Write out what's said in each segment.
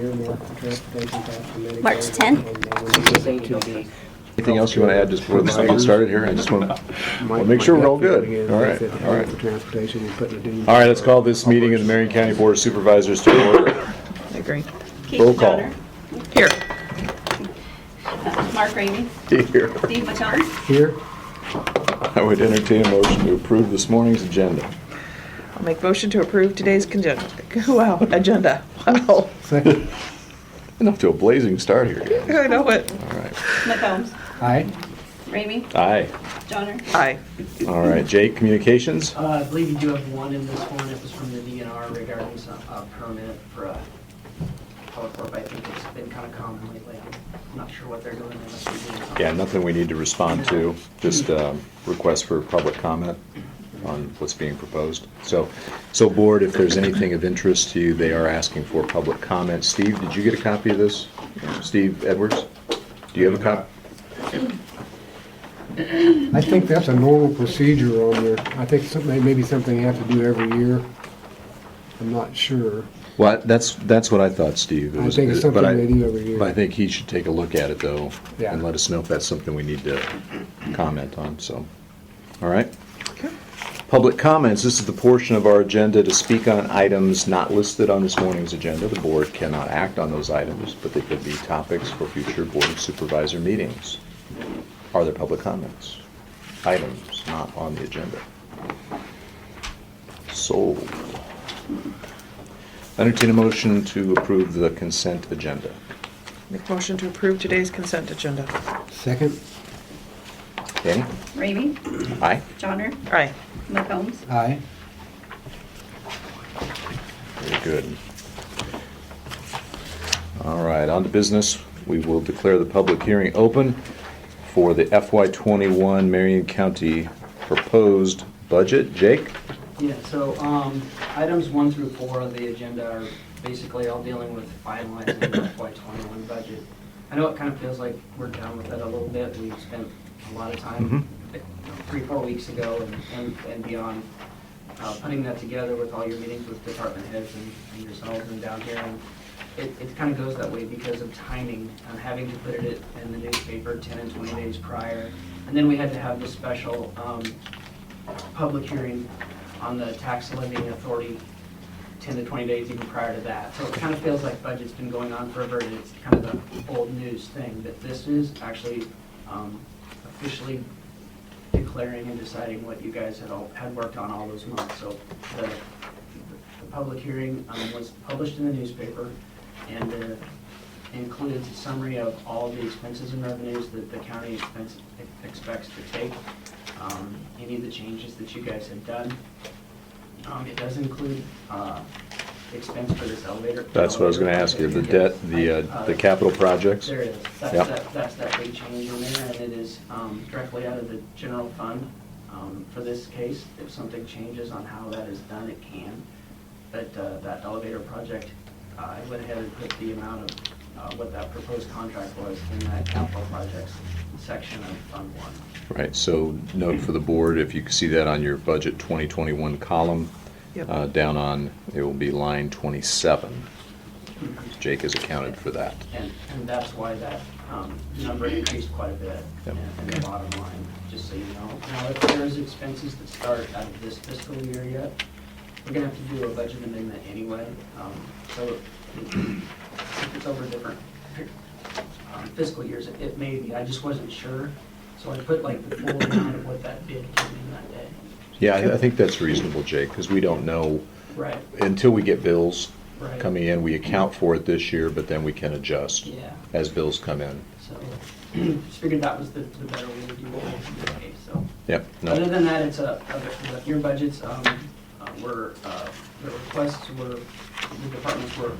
March 10th. Anything else you want to add just before this thing gets started here? I just want to make sure we're all good. All right, all right. All right, let's call this meeting of the Marion County Board of Supervisors to order. I agree. Roll call. Here. Mark Ramey. Here. Steve Matone. Here. I would entertain a motion to approve this morning's agenda. I'll make motion to approve today's agenda. Wow. Second. Enough to a blazing start here, guys. I know it. All right. McCombs. Aye. Ramey. Aye. Johnner. Aye. All right, Jake, communications? I believe you do have one in this one. It was from the DNR regarding some permit for a teleport. I think it's been kind of common lately. I'm not sure what they're doing. They must be doing something. Yeah, nothing we need to respond to, just request for public comment on what's being proposed. So board, if there's anything of interest to you, they are asking for public comment. Steve, did you get a copy of this? Steve Edwards? Do you have a copy? I think that's a normal procedure on there. I think maybe something you have to do every year. I'm not sure. Well, that's what I thought, Steve. I think it's something but they do every year. But I think he should take a look at it, though, Yeah. and let us know if that's something we need to comment on, so. All right? Okay. Public comments. This is the portion of our agenda to speak on items not listed on this morning's agenda. The board cannot act on those items, but they could be topics for future Board of Supervisor meetings. Are there public comments? Items not on the agenda. Sold. Entertain a motion to approve the consent agenda. Make motion to approve today's consent agenda. Second. Danny? Ramey. Aye. Johnner. Aye. McCombs. Aye. Very good. All right, on to business. We will declare the public hearing open for the FY21 Marion County proposed budget. Jake? Yeah, so items 1 through 4 of the agenda are basically all dealing with finalizing the FY21 budget. I know it kind of feels like we're done with it a little bit. We've spent a lot of time, 3-4 weeks ago and beyond, putting that together with all your meetings with department heads and yourselves and down here. And it kind of goes that way because of timing, having to put it in the newspaper 10 and 20 days prior. And then we had to have this special public hearing on the tax levying authority 10 to 20 days even prior to that. So it kind of feels like budget's been going on forever, and it's kind of an old news thing. But this is actually officially declaring and deciding what you guys had worked on all those months. So the public hearing was published in the newspaper and includes a summary of all the expenses and revenues that the county expects to take, any of the changes that you guys have done. It does include expense for this elevator. That's what I was going to ask you, the debt, the capital projects? There it is. Yep. That's that big change in there, and it is directly out of the general fund. For this case, if something changes on how that is done, it can. But that elevator project, I went ahead and put the amount of what that proposed contract was in that capital projects section of Fund 1. Right, so note for the board, if you can see that on your budget 2021 column, Yep. down on, it will be line 27. Jake has accounted for that. And that's why that number increased quite a bit Yep. in the bottom line, just so you know. Now, if there's expenses that start out of this fiscal year yet, we're gonna have to do a budget amendment anyway. So if it's over different fiscal years, it may be. I just wasn't sure. So I put like the full amount of what that bid came in that day. Yeah, I think that's reasonable, Jake, because we don't know, Right. until we get bills Right. coming in, we account for it this year, but then we can adjust Yeah. as bills come in. So just figured that was the better way to do it. Okay, so. Yep, Other no, than that, it's your budgets were, the requests were, the departments were,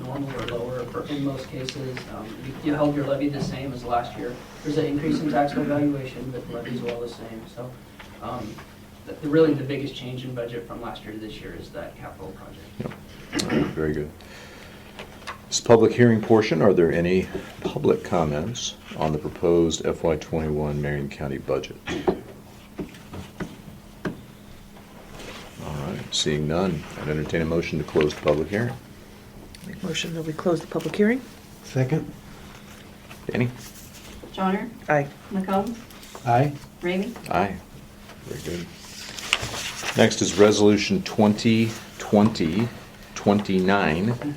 normal or lower in most cases. You held your levy the same as last year. There's an increase in tax valuation, but the levy's all the same. So really the biggest change in budget from last year to this year is that capital project. yep. Very good. This public hearing portion, are there any public comments on the proposed FY21 Marion County budget? All right, seeing none, I'd entertain a motion to close the public hearing. Make Motion that we close the public hearing. Second? Danny? Johnner, Aye. McCombs, Aye. Ramey, Aye. Very good. Next is Resolution 2020-29.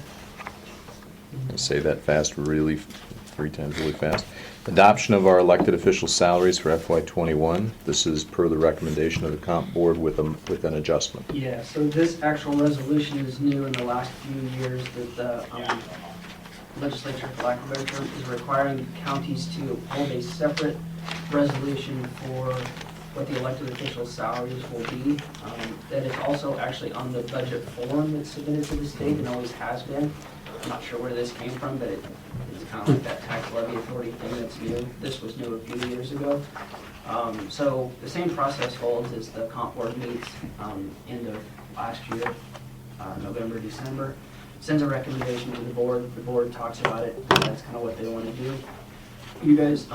I'll say that fast, really, 3 times really fast. Adoption of our elected official salaries for FY21. This is per the recommendation of the comp board with an adjustment. Yeah, so this actual resolution is new in the last few years that the legislature, for lack of a better term, is requiring counties to hold a separate resolution for what the elected officials' salaries will be. That is also actually on the budget form that's submitted to the state and always has been. I'm not sure where this came from, but it's kind of like that tax levy authority thing that's new. This was new a few years ago. So the same process holds as the comp board meets end of last year, November, December. Sends a recommendation to the board talks about it, and that's kind of what they want to do. You guys,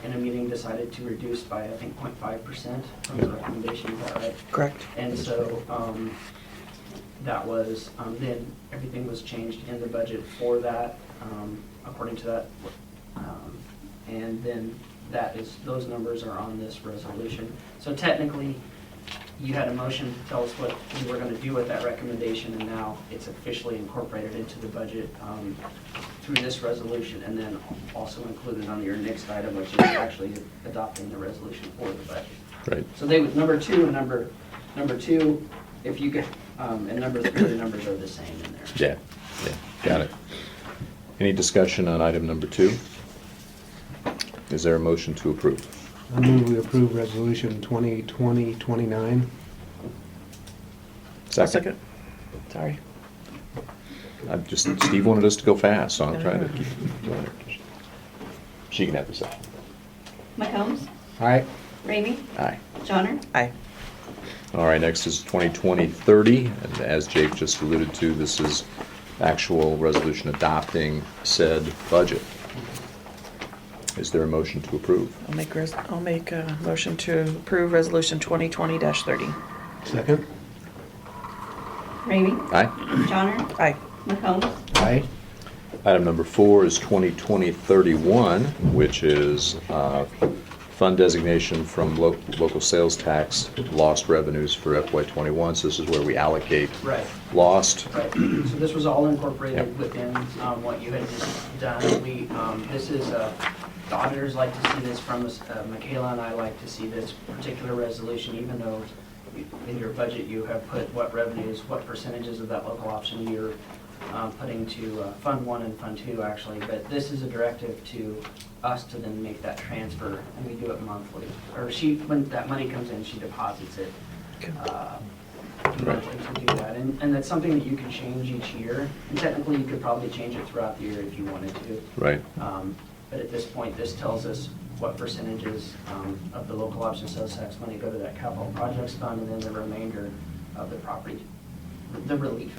in a meeting, decided to reduce by, I think, 0.5% from the recommendation, is that right? Correct. And so, that was, then everything was changed in the budget for that, according to that. And then those numbers are on this resolution. So technically, you had a motion to tell us what you were gonna do with that recommendation, and now it's officially incorporated into the budget, through this resolution, and then also included on your next item, which is actually adopting the resolution for the budget. Right. So they would, number two, if you get, and number 3, the numbers are the same in there. Yeah, got it. Any discussion on item number 2? Is there a motion to approve? I move we approve resolution 2020-29. I'll second. Sorry. Steve wanted us to go fast, so I'm trying to keep. She can have the second. McCombs, Aye. Ramey, Aye. Johnner, Aye. All right, next is 2020-30, and as Jake just alluded to, this is actual resolution adopting said budget. Is there a motion to approve? I'll make a motion to approve resolution 2020-30. Second? Ramey, Aye. Johnner, Aye. McCombs, Aye. Item number 4 is 2020-31, which is fund designation from local sales tax lost revenues for FY21. So this is where we allocate Right. lost. Right, so this was all incorporated Yep. within what you had just done. This is, the auditors like to see this from us, Michaela and I like to see this particular resolution, even though in your budget you have put what revenues, what percentages of that local option you're putting to Fund 1 and Fund 2 actually, but this is a directive to us to then make that transfer, and we do it monthly. Or when that money comes in, she deposits it Okay. monthly to do that. And that's something that you can change each year, and technically you could probably change it throughout the year if you wanted to. Right. But at this point, this tells us what percentages of the local option sales tax money go to that capital projects fund, and then the remainder of the property, the relief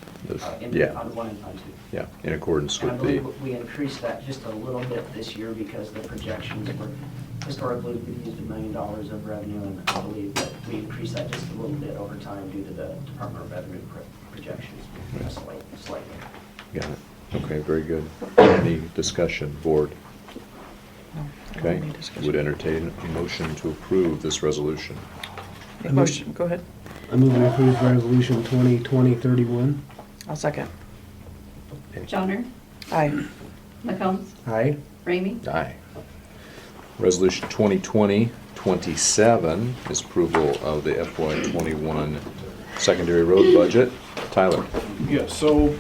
in Yeah. Fund 1 and Fund 2. Yeah, in accordance And I with the, believe we increased that just a little bit this year because the projections were, historically, we've used $1 million of revenue, and I believe that we increased that just a little bit over time due to the Department of Revenue projections, slightly. got it. Okay, very good. Any discussion, board? No, I don't Okay, need discussion. would entertain a motion to approve this resolution. Make motion, go ahead. I move we approve resolution 2020-31. I'll second. Johnner, Aye. McCombs, Aye. Ramey, Aye. Resolution 2020-27 is approval of the FY21 secondary road budget. Tyler? Yeah, so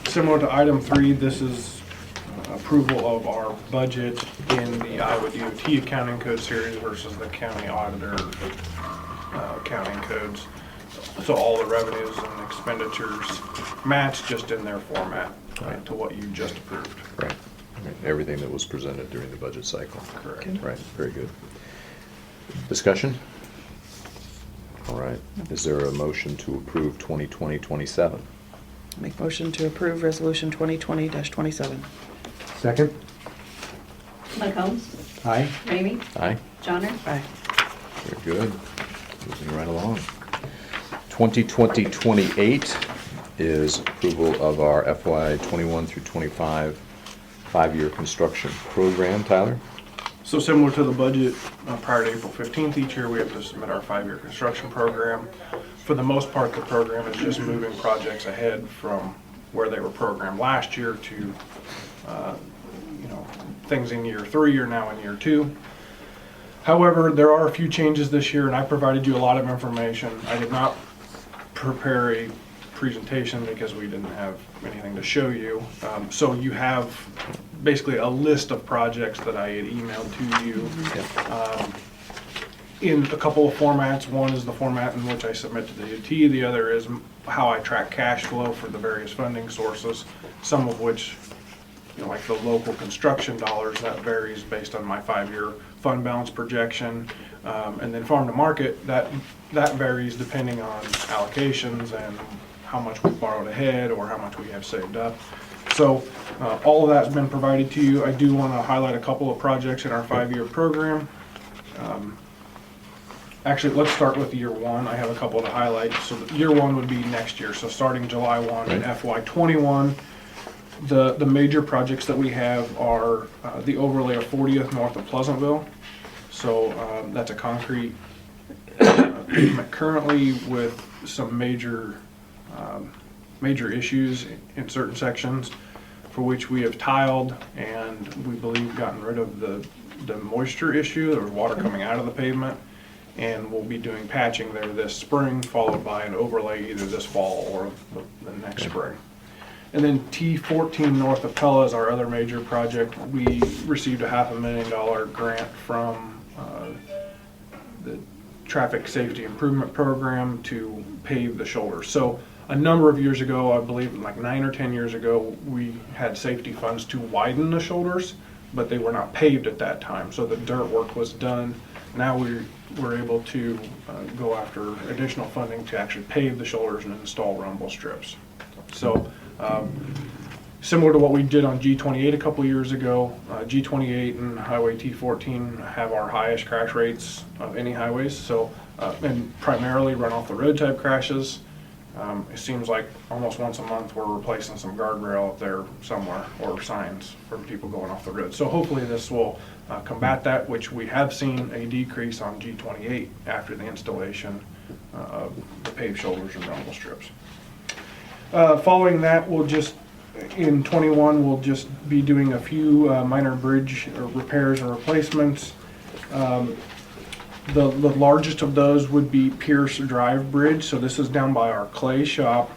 similar to item 3, this is approval of our budget in the Iowa DOT accounting code series versus the county auditor accounting codes. So all the revenues and expenditures match, just in their format to what you just approved. Right. Everything that was presented during the budget cycle. Correct. Okay. Right, very good. Discussion? All right, is there a motion to approve 2020-27? Make motion to approve resolution 2020-27. Second? McCombs, Aye. Ramey, Aye, Johnner, Aye. very good. Moving right along. 2020-28, is approval of our FY '21 through '25 five-year construction program. Tyler? So similar to the budget, prior to April 15th each year, we have to submit our 5-year construction program. For the most part, the program is just moving projects ahead from where they were programmed last year to, things in year 3 are now in year 2. However, there are a few changes this year, and I provided you a lot of information. I did not prepare a presentation because we didn't have anything to show you. So you have basically a list of projects that I had emailed to you in a couple of formats. One is the format in which I submit to the UT. The other is how I track cash flow for the various funding sources, some of which, like the local construction dollars, that varies based on my 5-year fund balance projection. And then farm to market, that varies depending on allocations and how much we borrowed ahead or how much we have saved up. So all of that's been provided to you. I do want to highlight a couple of projects in our 5-year program. Actually, let's start with year 1. I have a couple to highlight. So year 1 would be next year. So starting July 1 in FY '21, the major projects that we have are the overlay of 40th north of Pleasantville. So that's a concrete pavement currently with some major issues in certain sections, for which we have tiled and we believe gotten rid of the moisture issue. There was water coming out of the pavement, and we'll be doing patching there this spring, followed by an overlay either this fall or the next spring. And then T14 north of Pella is our other major project. We received a $500,000 grant from the Traffic Safety Improvement Program to pave the shoulder. So a number of years ago, I believe like 9 or 10 years ago, we had safety funds to widen the shoulders, but they were not paved at that time. So the dirt work was done. Now we're able to go after additional funding to actually pave the shoulders and install rumble strips. So similar to what we did on G28 a couple years ago, G28 and Highway T14 have our highest crash rates of any highways. So and primarily run off the road type crashes. It seems like almost once a month we're replacing some guardrail up there somewhere or signs for people going off the road. So hopefully this will combat that, which we have seen a decrease on G28 after the installation of the paved shoulders and rumble strips. Following that, in 21, we'll just be doing a few minor bridge repairs and replacements. The largest of those would be Pierce Drive Bridge. So this is down by our clay shop,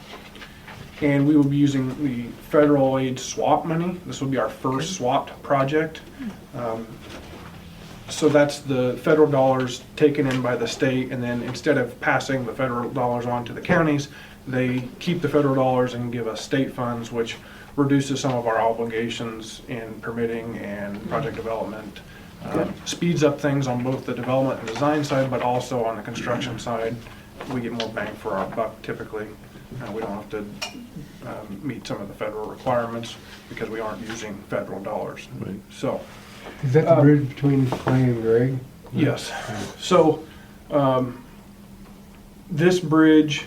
and we will be using the federal aid swap money. This will be our first swapped project. So that's the federal dollars taken in by the state, and then instead of passing the federal dollars on to the counties, they keep the federal dollars and give us state funds, which reduces some of our obligations in permitting and project development. Speeds up things on both the development and design side, but also on the construction side. We get more bang for our buck typically. We don't have to meet some of the federal requirements because we aren't using federal dollars. Right. So, Is that the bridge between Clay and Gregg? yes. So this bridge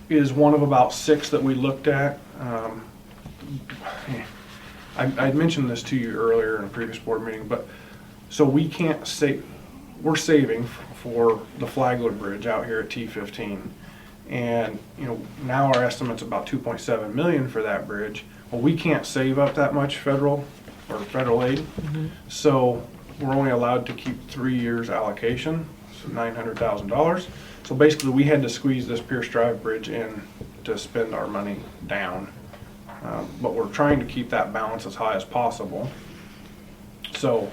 is one of about 6 that we looked at. I mentioned this to you earlier in a previous board meeting, but so we can't save, we're saving for the Flagler Bridge out here at T15. And now our estimate's about 2.7 million for that bridge. Well, we can't save up that much federal aid. So we're only allowed to keep 3 years allocation, so $900,000. So basically we had to squeeze this Pierce Drive Bridge in to spend our money down. But we're trying to keep that balance as high as possible. So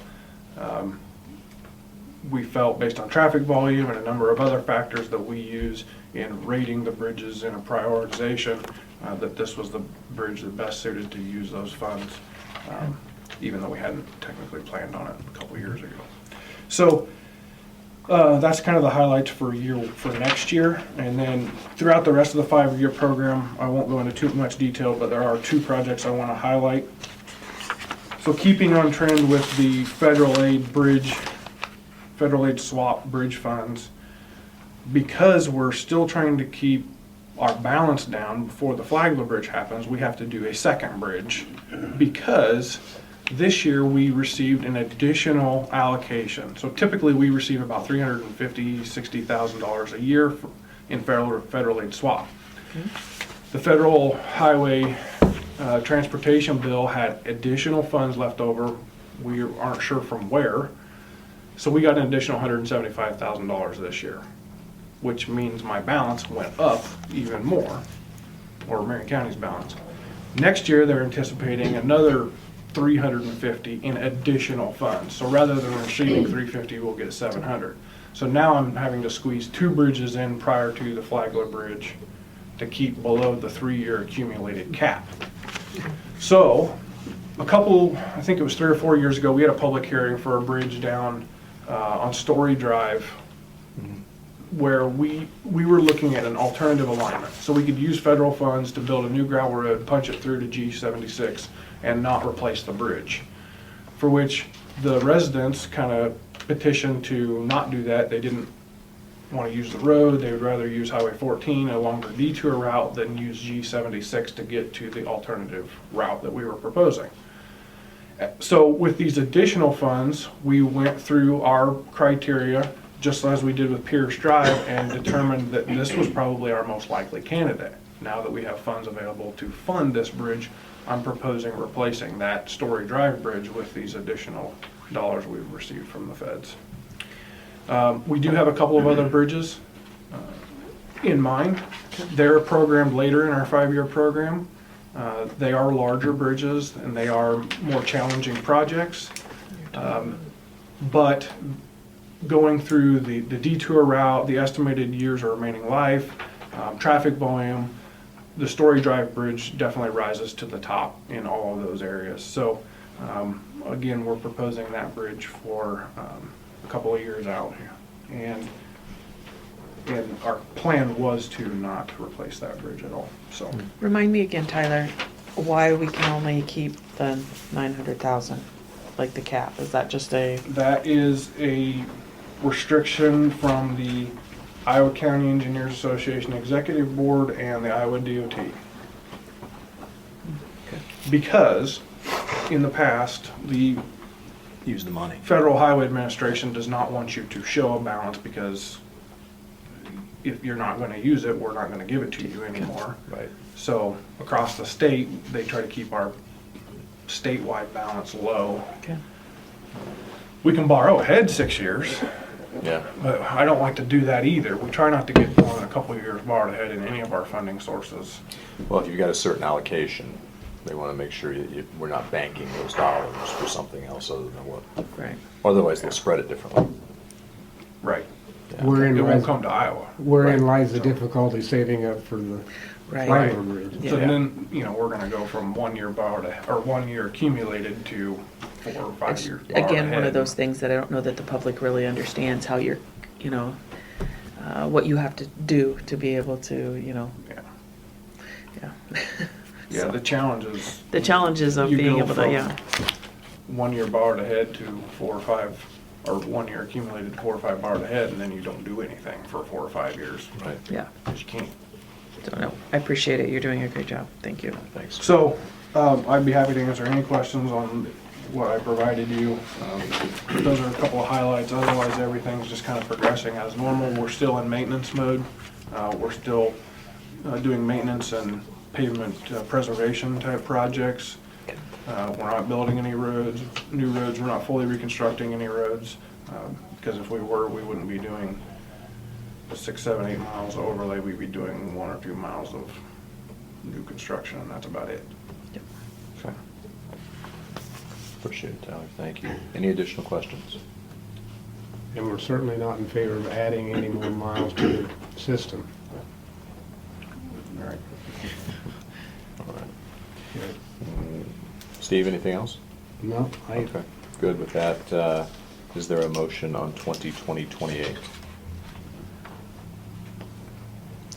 we felt, based on traffic volume and a number of other factors that we use in rating the bridges in a prioritization, that this was the bridge that best suited to use those funds, even though we hadn't technically planned on it a couple years ago. So that's kind of the highlights for next year. And then throughout the rest of the 5-year program, I won't go into too much detail, but there are 2 projects I want to highlight. So keeping on trend with the federal aid swap bridge funds, because we're still trying to keep our balance down before the Flagler Bridge happens, we have to do a second bridge because this year we received an additional allocation. So typically we receive about $350,000-$60,000 a year in federal aid swap. The federal highway transportation bill had additional funds left over. We aren't sure from where. So we got an additional $175,000 this year, which means my balance went up even more, or Marion County's balance. Next year, they're anticipating another $350 in additional funds. So rather than receiving $350, we'll get $700. So now I'm having to squeeze 2 bridges in prior to the Flagler Bridge to keep below the 3-year accumulated cap. So I think it was 3 or 4 years ago, we had a public hearing for a bridge down on Story Drive where we were looking at an alternative alignment. So we could use federal funds to build a new gravel road, punch it through to G76 and not replace the bridge. For which the residents kind of petitioned to not do that. They didn't want to use the road. They would rather use Highway 14, a longer detour route, than use G76 to get to the alternative route that we were proposing. So with these additional funds, we went through our criteria, just as we did with Pierce Drive, and determined that this was probably our most likely candidate. Now that we have funds available to fund this bridge, I'm proposing replacing that Story Drive bridge with these additional dollars we've received from the feds. We do have a couple of other bridges in mind. They're programmed later in our 5-year program. They are larger bridges and they are more challenging projects. But going through the detour route, the estimated years of remaining life, traffic volume, the Story Drive Bridge definitely rises to the top in all of those areas. So again, we're proposing that bridge for a couple of years out. And our plan was to not replace that bridge at all. So Remind me again, Tyler, why we can only keep the 900,000, like the cap? Is that just that is a restriction from the Iowa County Engineers Association Executive Board and the Iowa DOT. Because in the past, the Use the money. Federal Highway Administration does not want you to show a balance because if you're not going to use it, we're not going to give it to you anymore. Right. So across the state, they try to keep our statewide balance low. Okay. We can borrow ahead 6 years, Yeah. but I don't like to do that either. We try not to get more than a couple of years borrowed ahead in any of our funding sources. Well, if you've got a certain allocation, they want to make sure we're not banking those dollars for something else other than what. right? Otherwise, they'll spread it differently. Right. Yeah. Wherein It won't lies, come to Iowa. wherein lies the So- difficulty saving up for the Right. Flagler Bridge. Yeah. So then, we're gonna go from 1 year borrowed, or 1 year accumulated to 4 or 5 It's, years borrowed again, one of ahead. those things that I don't know that the public really understands how you're, what you have to do to be able to, Yeah. yeah. Yeah, So, the challenge is. the challenges of you being go able to, from yeah. 1 year borrowed ahead to 4 or 5, or 1 year accumulated, 4 or 5 borrowed ahead, and then you don't do anything for 4 or 5 years. Right. Yeah, Because you can't. don't know. I appreciate it. You're doing a great job. Thank you. Thanks. So, I'd be happy to answer any questions on what I provided you. Those are a couple of highlights, otherwise everything's just kind of progressing as normal. We're still in maintenance mode. We're still doing maintenance and pavement preservation type projects. We're not building any roads, new roads. We're not fully reconstructing any roads, because if we were, we wouldn't be doing 6, 7, 8 miles of overlay. We'd be doing 1 or 2 miles of new construction, and that's about it. Okay. Appreciate it, Tyler. Thank you. Any additional questions? And we're certainly not in favor of adding any more miles to the system. All right. All right. Steve, anything else? No, Okay, good with that. Is there a motion on 2020-28?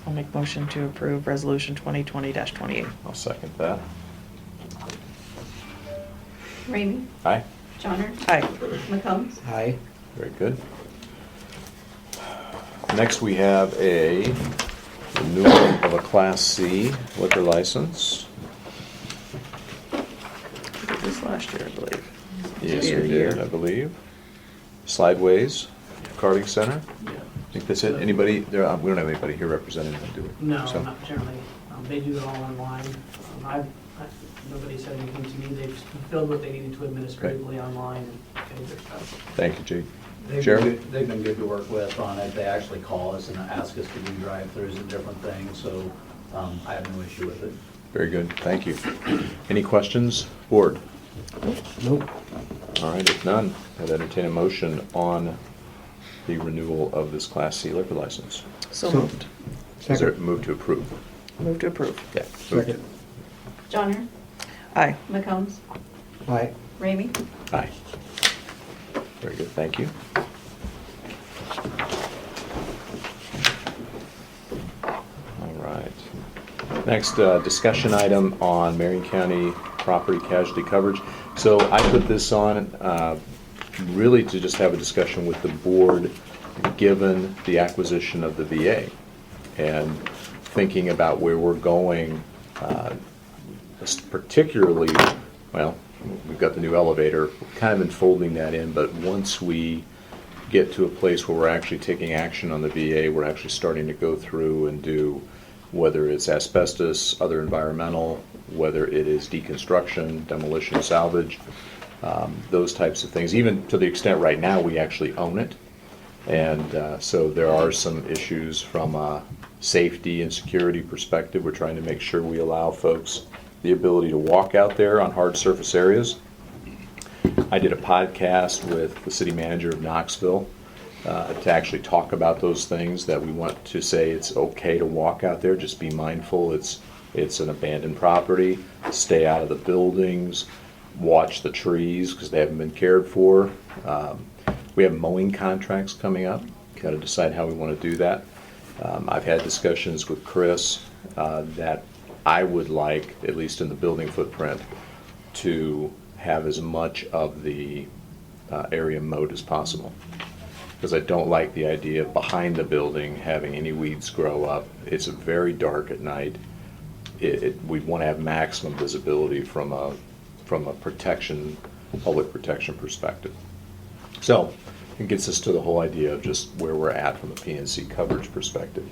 I'll make motion to approve Resolution 2020-28. I'll second that. Ramey? Aye? Johnner? Aye. McCombs? Aye. Very good. Next, we have a Renewal of a Class C liquor license. We did this last year, I believe. Yes, Year we to year. did, I believe. Slideways Karting Center. Yeah. I think that's it. Anybody, we don't have anybody here representing them, do we? No, So- not generally. They do it all online. Nobody said anything to me. They've filled what they needed to administratively online and paid their stuff. Thank you, Jake. They've Sheriff? been good- They've been good to work with on it. They actually call us and ask us to do drive-throughs and different things, so I have no issue with it. Very good, thank you. Any questions, board? Nope. All right, if none, I'd entertain a motion on the renewal of this Class C liquor license. So So- moved. Is there a Second. move to approve? Move to approve. Yeah. Second. Johnner, Aye. McCombs, Aye. Ramey, Aye. Very good, thank you. All right. Next, discussion item on Marion County property casualty coverage. So I put this on really to just have a discussion with the board, given the acquisition of the VA, and thinking about where we're going, particularly, well, we've got the new elevator, kind of enfolding that in, but once we get to a place where we're actually taking action on the VA, we're actually starting to go through and do, whether it's asbestos, other environmental, whether it is deconstruction, demolition, salvage, those types of things. Even to the extent right now, we actually own it. And so there are some issues from a safety and security perspective. We're trying to make sure we allow folks the ability to walk out there on hard surface areas. I did a podcast with the city manager of Knoxville to actually talk about those things, that we want to say it's okay to walk out there, just be mindful it's an abandoned property, stay out of the buildings, watch the trees because they haven't been cared for. We have mowing contracts coming up, got to decide how we want to do that. I've had discussions with Chris that I would like, at least in the building footprint, to have as much of the area mowed as possible. Because I don't like the idea of behind the building having any weeds grow up. It's very dark at night. We want to have maximum visibility from a protection, public protection perspective. So it gets us to the whole idea of just where we're at from a PNC coverage perspective.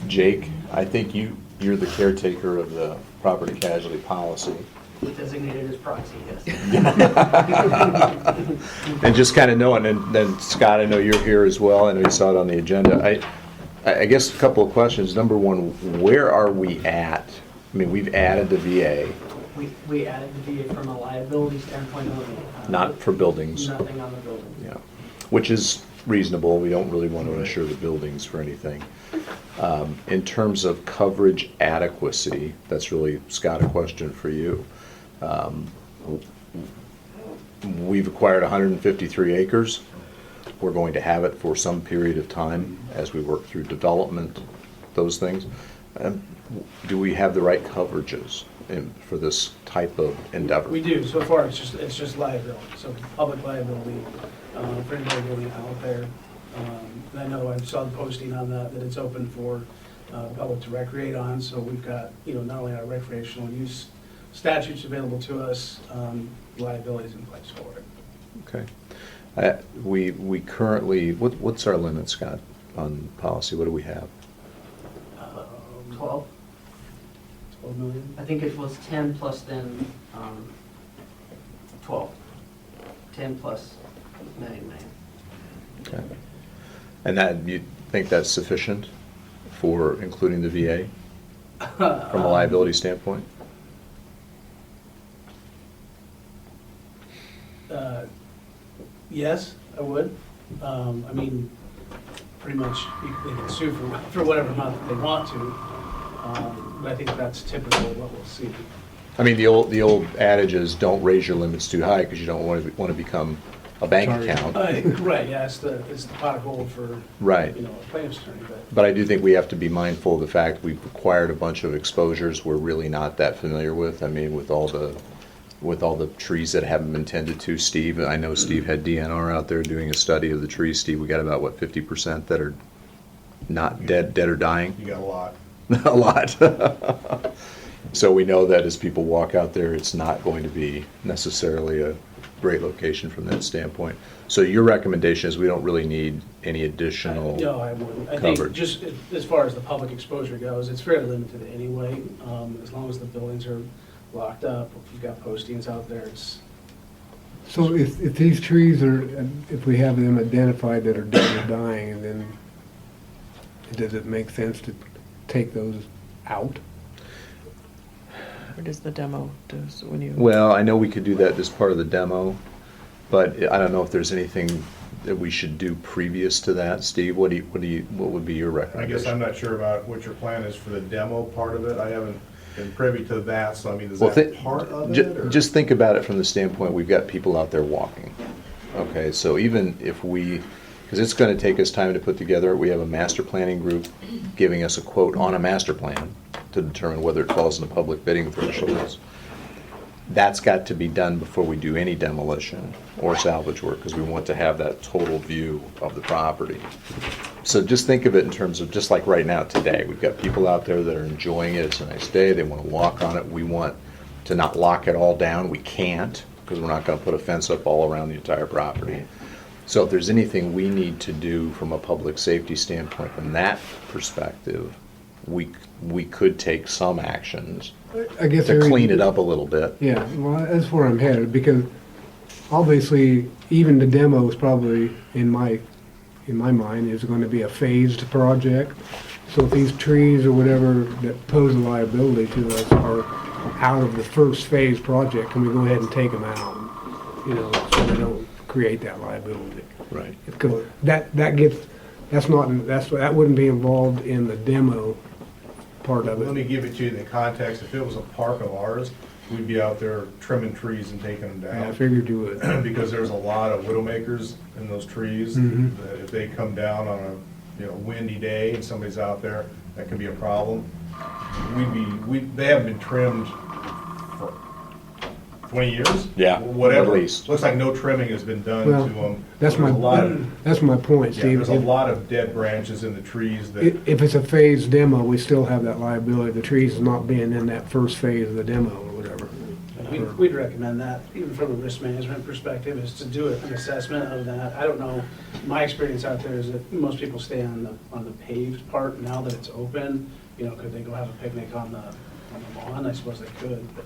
Jake, I think you're the caretaker of the property casualty policy. Designated as proxy, yes. And just kind of knowing, and then Scott, I know you're here as well, I know you saw it on the agenda. I guess a couple of questions. Number one, where are we at? I mean, we've added the VA, We added the VA from a liability standpoint only. not for buildings. Nothing on the building. Yeah, which is reasonable. We don't really want to insure the buildings for anything. In terms of coverage adequacy, that's really, Scott, a question for you. We've acquired 153 acres. We're going to have it for some period of time as we work through development, those things. Do we have the right coverages for this type of endeavor? We do. So far, it's just liability, so public liability for anybody going out there. And I know I saw the posting on that it's open for public to recreate on, so we've got, not only our recreational use statutes available to us, liabilities in place for it. Okay. We currently, what's our limit, Scott, on policy? What do we have? 12. 12 million? I think it was 10 plus then 12. 10 plus 9 million. Okay. And that, you think that's sufficient for including the VA from a liability standpoint? Yes, I would. I mean, pretty much they can sue for whatever amount that they want to. But I think that's typical of what we'll see. I mean, the old adage is don't raise your limits too high because you don't want to become a bank Sorry. account. Right, yeah, it's the pot of gold for, Right. a plaintiff's attorney, But I do think we have to be mindful of the fact we've acquired a bunch of exposures we're really not that familiar with. I mean, with all the trees that haven't been tended to, Steve, I know Steve had DNR out there doing a study of the trees. Steve, we got about, 50% that are not dead or dying? You got a lot. a lot. So we know that as people walk out there, it's not going to be necessarily a great location from that standpoint. So your recommendation is we don't really need any additional No, I wouldn't. I coverage? think just as far as the public exposure goes, it's fairly limited anyway. As long as the buildings are locked up, if you've got postings out there, it's, So if these trees are, if we have them identified that are dead or dying, and then does it make sense to take those out? Or does the demo do, so when you? Well, I know we could do that as part of the demo, but I don't know if there's anything that we should do previous to that. Steve, what would be your I recommendation? guess I'm not sure about what your plan is for the demo part of it. I haven't been privy to that, so I mean, is Well, that part of it? or- Just think about it from the standpoint, we've got people out there walking. Okay, so even if we, because it's going to take us time to put together, we have a master planning group giving us a quote on a master plan to determine whether it falls in the public bidding thresholds. That's got to be done before we do any demolition or salvage work, because we want to have that total view of the property. So just think of it in terms of, just like right now, today, we've got people out there that are enjoying it, it's a nice day, they want to walk on it, we want to not lock it all down, we can't, because we're not going to put a fence up all around the entire property. So if there's anything we need to do from a public safety standpoint, from that perspective, we could take some actions I guess to clean it up a little bit. Yeah, well, that's where I'm headed, because obviously, even the demo is probably, in my mind, is going to be a phased project. So if these trees or whatever that pose a liability to us are out of the first phase project, can we go ahead and take them out? You know, so they don't create that liability. Right. Because that wouldn't be involved in the demo part of Let me it. give it to you in the context. If it was a park of ours, we'd be out there trimming trees and taking them I down. figured you would. Because there's a lot of widowmakers in those trees. Mhm. That if they come down on a windy day and somebody's out there, that can be a problem. They haven't been trimmed for 20 years? Yeah, Whatever. at least. Looks like no trimming has been done Well, to them. That's my point, Yeah, Steve. there's a lot of dead branches in the trees that, If it's a phased demo, we still have that liability, the trees not being in that first phase of the demo or whatever. we'd recommend that, even from a risk management perspective, is to do an assessment of that. I don't know, my experience out there is that most people stay on the paved part now that it's open. You know, could they go have a picnic on the lawn? I suppose they could, but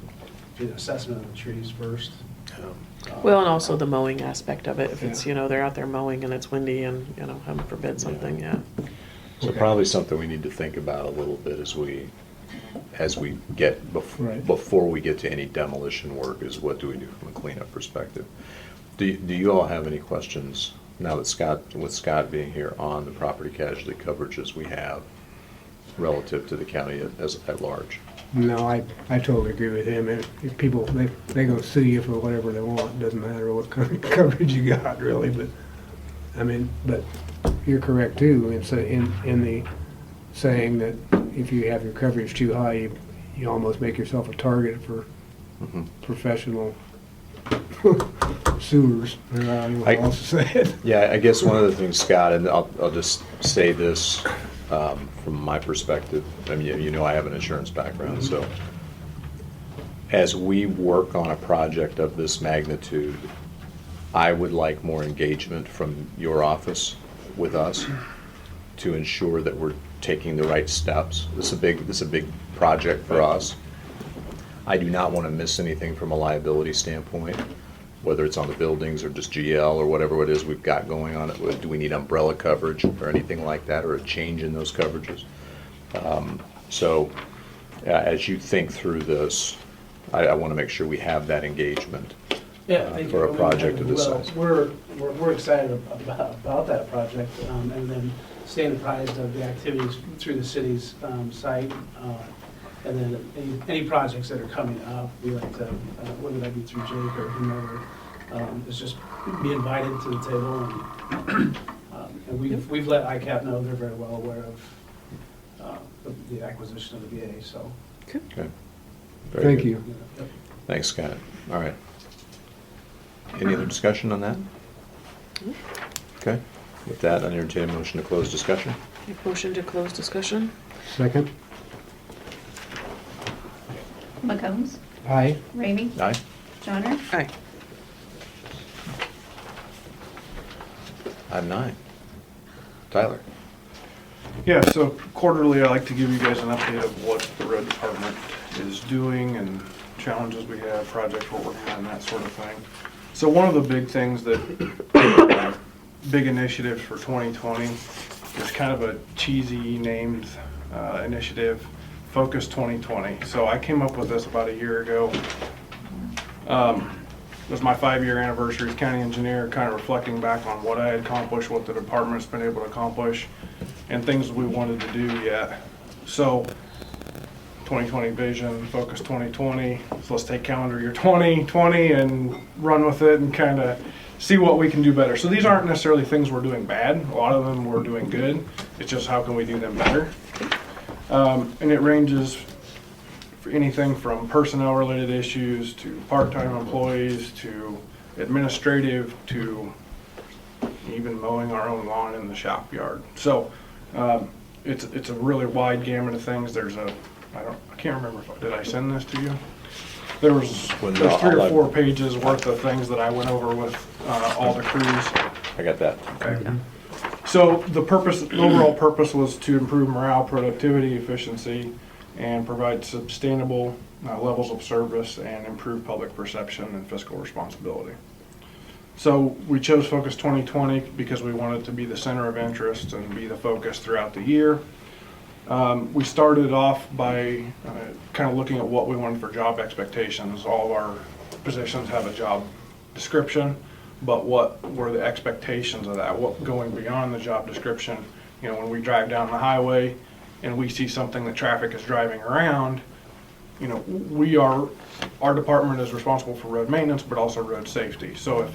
do an assessment of the trees first. Well, and also the mowing aspect of it, if it's, they're out there mowing and it's windy and, heaven forbid something, yeah. So probably something we need to think about a little bit as we get, Right. before we get to any demolition work, is what do we do from a cleanup perspective? Do you all have any questions, now that with Scott being here, on the property casualty coverages we have relative to the county at large? No, I totally agree with him. If people, they go sue you for whatever they want, it doesn't matter what kind of coverage you got, really, but you're correct too, it's in the saying that if you have your coverage too high, you almost make yourself a target for Mhm. professional suers, or I don't know what else to say it. Yeah, I guess one of the things, Scott, and I'll just say this from my perspective, I mean, I have an insurance background, so as we work on a project of this magnitude, I would like more engagement from your office with us to ensure that we're taking the right steps. This is a big project for us. I do not want to miss anything from a liability standpoint, whether it's on the buildings or just GL or whatever it is we've got going on. Do we need umbrella coverage or anything like that, or a change in those coverages? So as you think through this, I want to make sure we have that engagement Yeah, thank you. for a project of this Well, size. We're excited about that project, and then staying apprised of the activities through the city's site. And then any projects that are coming up, we like to, whether that be through Jake or whomever, is just be invited to the table. And we've let ICAP know they're very well aware of the acquisition of the VA, so. Okay. Very Thank good. you. Yep. Thanks, Scott. All right. Any other discussion on that? Okay. With that, I entertain a motion to close discussion. Motion to close discussion? Second? McCombs, Aye. Ramey, Aye? Johnner. Aye. Item 9. Tyler? Yeah, so quarterly, I like to give you guys an update of what the road department is doing and challenges we have, projects we're working on, that sort of thing. So one of the big things that, big initiatives for 2020 is kind of a cheesy named initiative, Focus 2020. So I came up with this about a year ago. It was my 5-year anniversary as county engineer, kind of reflecting back on what I had accomplished, what the department's been able to accomplish, and things we wanted to do yet. So 2020 vision, Focus 2020. So let's take calendar year 2020 and run with it and kind of see what we can do better. So these aren't necessarily things we're doing bad. A lot of them we're doing good. It's just how can we do them better. And it ranges for anything from personnel related issues to part-time employees to administrative to even mowing our own lawn in the shop yard. So it's a really wide gamut of things. There's I can't remember did I send this to you? There's 3 or 4 pages worth of things that I went over with all the crews. I got that. Okay. So the overall purpose was to improve morale, productivity, efficiency, and provide sustainable levels of service and improve public perception and fiscal responsibility. So we chose Focus 2020 because we wanted to be the center of interest and be the focus throughout the year. We started off by kind of looking at what we wanted for job expectations. All of our positions have a job description, but what were the expectations of that? What going beyond the job description? You know, when we drive down the highway and we see something that traffic is driving around, you know, our department is responsible for road maintenance, but also road safety. So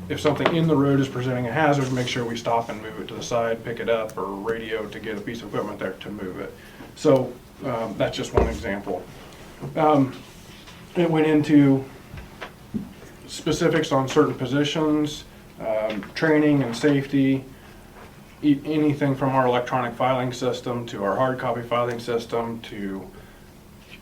if something in the road is presenting a hazard, make sure we stop and move it to the side, pick it up, or radio to get a piece of equipment there to move it. So that's just one example. It went into specifics on certain positions, training and safety, anything from our electronic filing system to our hard copy filing system to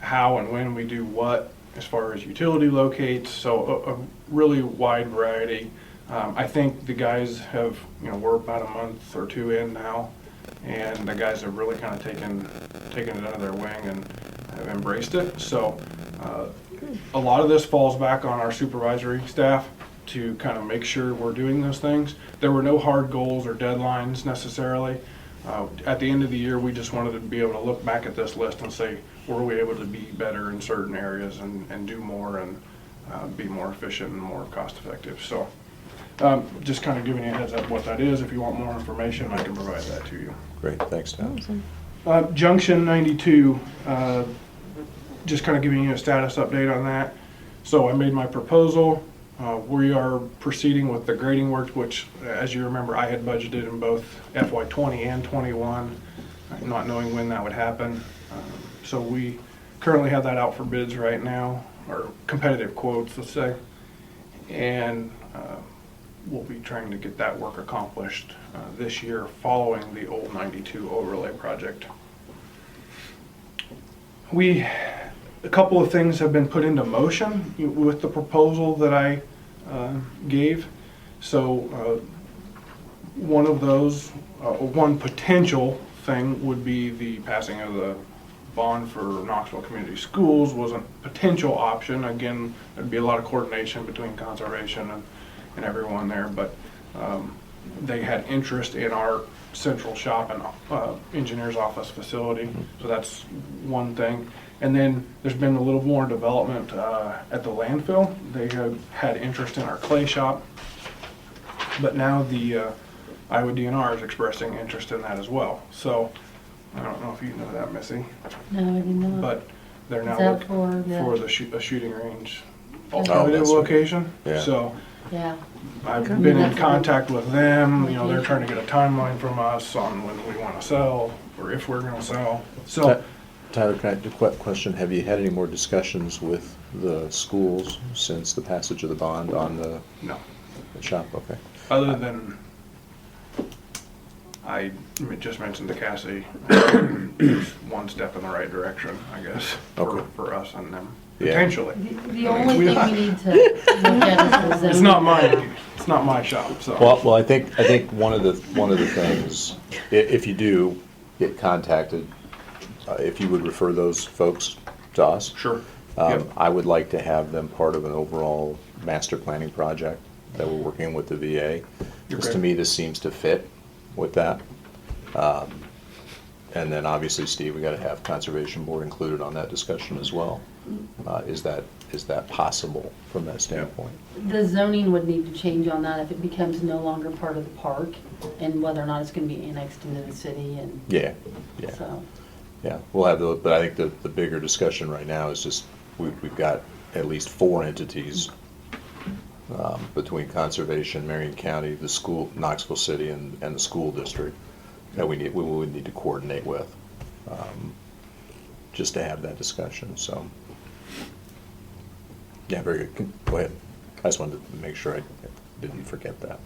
how and when we do what as far as utility locates. So a really wide variety. I think the guys have, we're about a month or 2 in now, and the guys have really kind of taken it under their wing and have embraced it. So a lot of this falls back on our supervisory staff to kind of make sure we're doing those things. There were no hard goals or deadlines necessarily. At the end of the year, we just wanted to be able to look back at this list and say, were we able to be better in certain areas and do more and be more efficient and more cost effective. So just kind of giving you a heads up what that is. If you want more information, I can provide that to you. Great, thanks, Tom. Junction 92, just kind of giving you a status update on that. So I made my proposal. We are proceeding with the grading work, which, as you remember, I had budgeted in both FY20 and 21, not knowing when that would happen. So we currently have that out for bids right now, or competitive quotes, let's say. And we'll be trying to get that work accomplished this year following the old 92 overlay project. A couple of things have been put into motion with the proposal that I gave. So one of those, one potential thing would be the passing of the bond for Knoxville Community Schools was a potential option. Again, there'd be a lot of coordination between conservation and everyone there, but they had interest in our central shop and engineer's office facility. So that's one thing. And then there's been a little more development at the landfill. They have had interest in our clay shop, but now the Iowa DNR is expressing interest in that as well. So I don't know if you know that, Missy, No, I didn't know. but they're now Is that looking for a shooting range Oh, alternative that's right. location. Yeah. So Yeah. I've Okay. been in That's contact with them. Okay. They're trying to get a timeline from us on when we want to sell or if we're going to sell. So Tyler, can I do a question? Have you had any more discussions with the schools since the passage of the bond on the no, shop? Okay. other than I just mentioned to Cassie, it's one step in the right direction, I guess, Okay. for us and them, Yeah. potentially. The only thing we need to look at is the zoning. It's not my shop, so. Well, I think one of the things, if you do get contacted, if you would refer those folks to us. Sure. Yep. I would like to have them part of an overall master planning project that we're working with the VA. Because to Okay. me, this seems to fit with that. And then obviously, Steve, we gotta have Conservation Board included on that discussion as well. Is that possible from that standpoint? The zoning would need to change on that if it becomes no longer part of the park, and whether or not it's gonna be annexed into the city, and Yeah, so. yeah, we'll have the, but I think the bigger discussion right now is just, we've got at least 4 entities between Conservation, Marion County, the school, Knoxville City, and the school district that we would need to coordinate with, just to have that discussion, so. Yeah, very good. Go ahead. I just wanted to make sure I didn't forget that.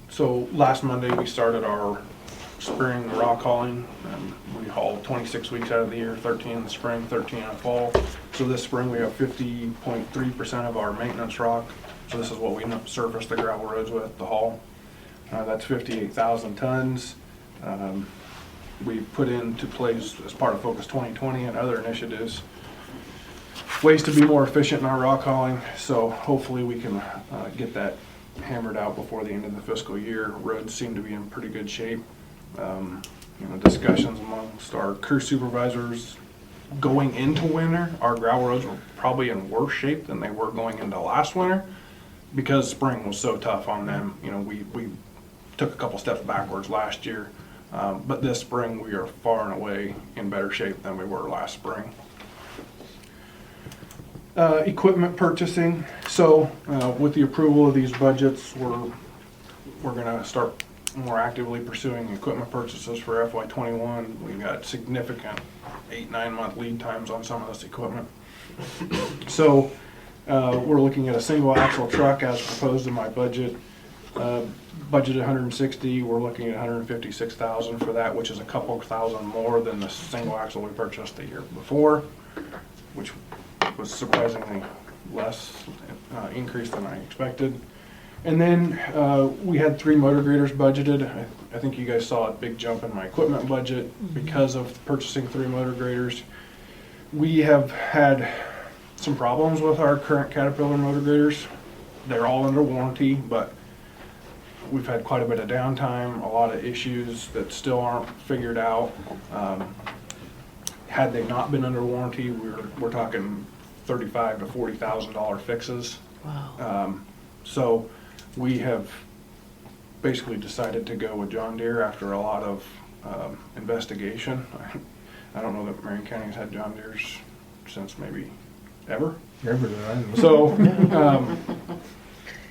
So last Monday, we started our spring rock hauling. We haul 26 weeks out of the year, 13 in the spring, 13 in the fall. So this spring, we have 50.3% of our maintenance rock. So this is what we surface the gravel roads with, the haul. That's 58,000 tons. We put into place, as part of Focus 2020 and other initiatives, ways to be more efficient in our rock hauling. So hopefully we can get that hammered out before the end of the fiscal year. Roads seem to be in pretty good shape. Discussions amongst our crew supervisors going into winter, our gravel roads were probably in worse shape than they were going into last winter because spring was so tough on them. We took a couple steps backwards last year, but this spring we are far and away in better shape than we were last spring. Equipment purchasing. So with the approval of these budgets, we're going to start more actively pursuing equipment purchases for FY21. We've got significant 8-9 month lead times on some of this equipment. So we're looking at a single axle truck as proposed in my budget. Budgeted 160, we're looking at 156,000 for that, which is a couple thousand more than the single axle we purchased the year before, which was surprisingly less increase than I expected. And then we had 3 motor graders budgeted. I think you guys saw a big jump in my equipment budget because of purchasing 3 motor graders. We have had some problems with our current Caterpillar motor graders. They're all under warranty, but we've had quite a bit of downtime, a lot of issues that still aren't figured out. Had they not been under warranty, we're talking $35,000 to $40,000 fixes. Wow. So we have basically decided to go with John Deere after a lot of investigation. I don't know that Marion County has had John Deere's since maybe ever. Ever that I know. So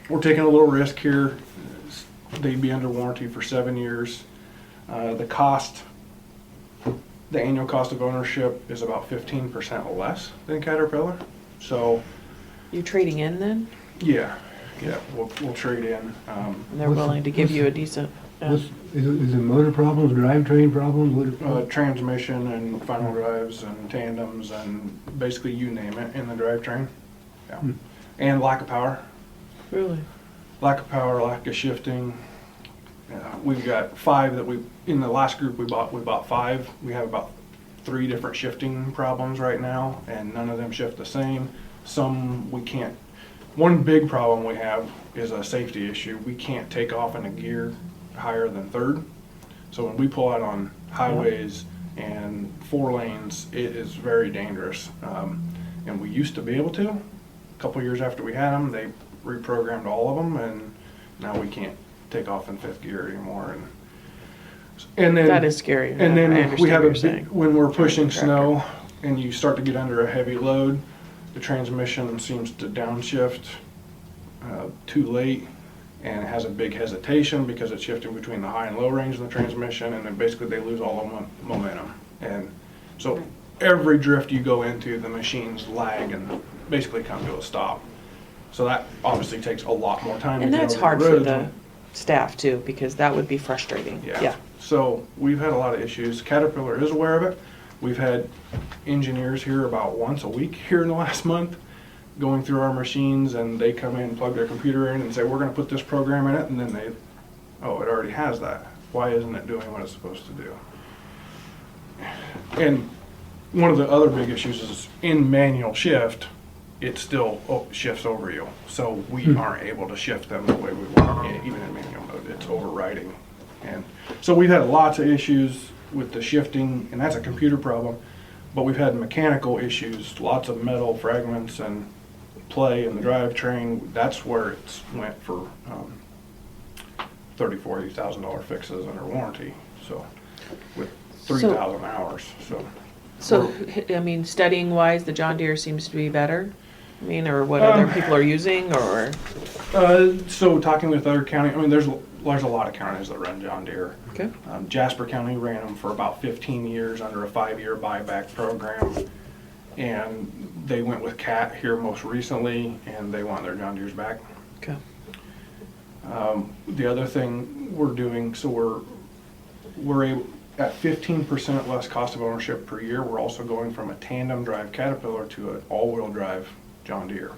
we're taking a little risk here. They'd be under warranty for 7 years. The annual cost of ownership is about 15% less than Caterpillar. So You trading in then? yeah, we'll trade in. And they're willing to give you a decent, Is it motor problems, drivetrain problems? Transmission and final drives and tandems and basically you name it in the drivetrain. Yeah. And lack of power. really? Lack of power, lack of shifting. We've got 5 that in the last group we bought 5. We have about 3 different shifting problems right now, and none of them shift the same. Some we can't. One big problem we have is a safety issue. We can't take off in a gear higher than 3rd. So when we pull out on highways and 4 lanes, it is very dangerous. And we used to be able to. A couple years after we had them, they reprogrammed all of them, and now we can't take off in 5th gear anymore. And then That is scary. and I then understand we have what you're saying. when we're pushing Tractor. snow and you start to get under a heavy load, the transmission seems to downshift too late, and it has a big hesitation because it's shifting between the high and low range of the transmission, and then basically they lose all the momentum. And so every drift you go into, the machines lag and basically come to a stop. So that obviously takes a lot more time. And to get that's over hard the for roads. the staff too, because that would be frustrating. Yeah. So we've had a lot of issues. Caterpillar is aware of it. We've had engineers here about once a week here in the last month going through our machines, and they come in, plug their computer in and say, we're gonna put this program in it, and then they, oh, it already has that. Why isn't it doing what it's supposed to do? And one of the other big issues is in manual shift, it still shifts over you. So we aren't able to shift them the way we want, even in manual mode. It's overriding. And so we've had lots of issues with the shifting, and that's a computer problem. But we've had mechanical issues, lots of metal fragments and play in the drivetrain. That's where it's went for $30,000-$40,000 fixes under warranty. So with 3,000 hours. So, I mean, studying wise, the John Deere seems to be better? I mean, or what other people are using, or? So talking with other county, I mean, there's a lot of counties that run John Deere. Okay. Jasper County ran them for about 15 years under a 5-year buyback program. And they went with CAT here most recently, and they want their John Deeres back. Okay. The other thing we're doing, so we're able, at 15% less cost of ownership per year, we're also going from a tandem drive Caterpillar to an all-wheel drive John Deere.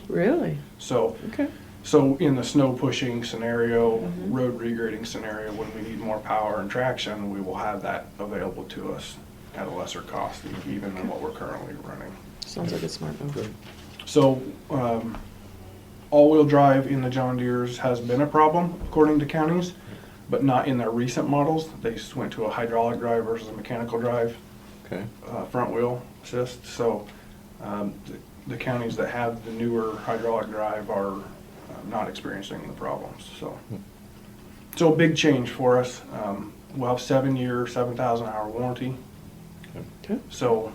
Really? So, Okay. so in the snow pushing scenario, road regrading scenario, when we need more power and traction, we will have that available to us at a lesser cost even than what we're currently running. Sounds like a smart move. So, all-wheel drive in the John Deeres has been a problem according to counties, but not in their recent models. They went to a hydraulic drive versus a mechanical drive, Okay. front wheel assist. So, the counties that have the newer hydraulic drive are not experiencing the problems. So a big change for us. We'll have 7-year, 7,000 hour warranty. Okay. So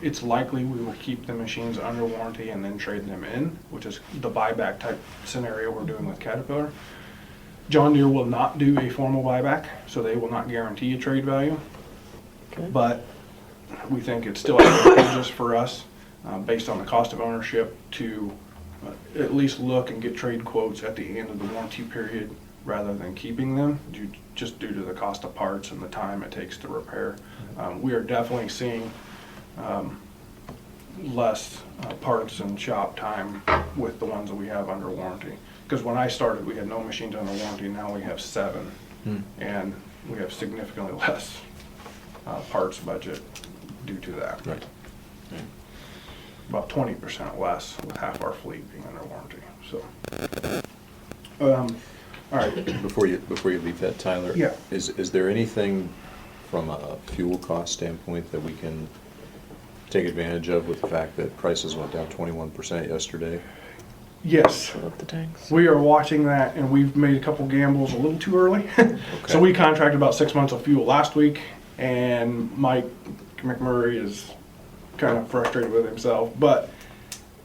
it's likely we will keep the machines under warranty and then trade them in, which is the buyback type scenario we're doing with Caterpillar. John Deere will not do a formal buyback, so they will not guarantee a trade value. Okay. But we think it's still advantageous for us, based on the cost of ownership, to at least look and get trade quotes at the end of the warranty period rather than keeping them, just due to the cost of parts and the time it takes to repair. We are definitely seeing less parts and shop time with the ones that we have under warranty. Because when I started, we had no machines under warranty. Now we have 7, and we have significantly less parts budget due to that. Right. About 20% less with half our fleet being under warranty. So, all right. Before you leave that, Tyler. Yeah. Is there anything from a fuel cost standpoint that we can take advantage of with the fact that prices went down 21% yesterday? Yes. Fill up the tanks. We are watching that, and we've made a couple gambles a little too early. So we contracted about 6 months of fuel last week, and Mike McMurray is kind of frustrated with himself, but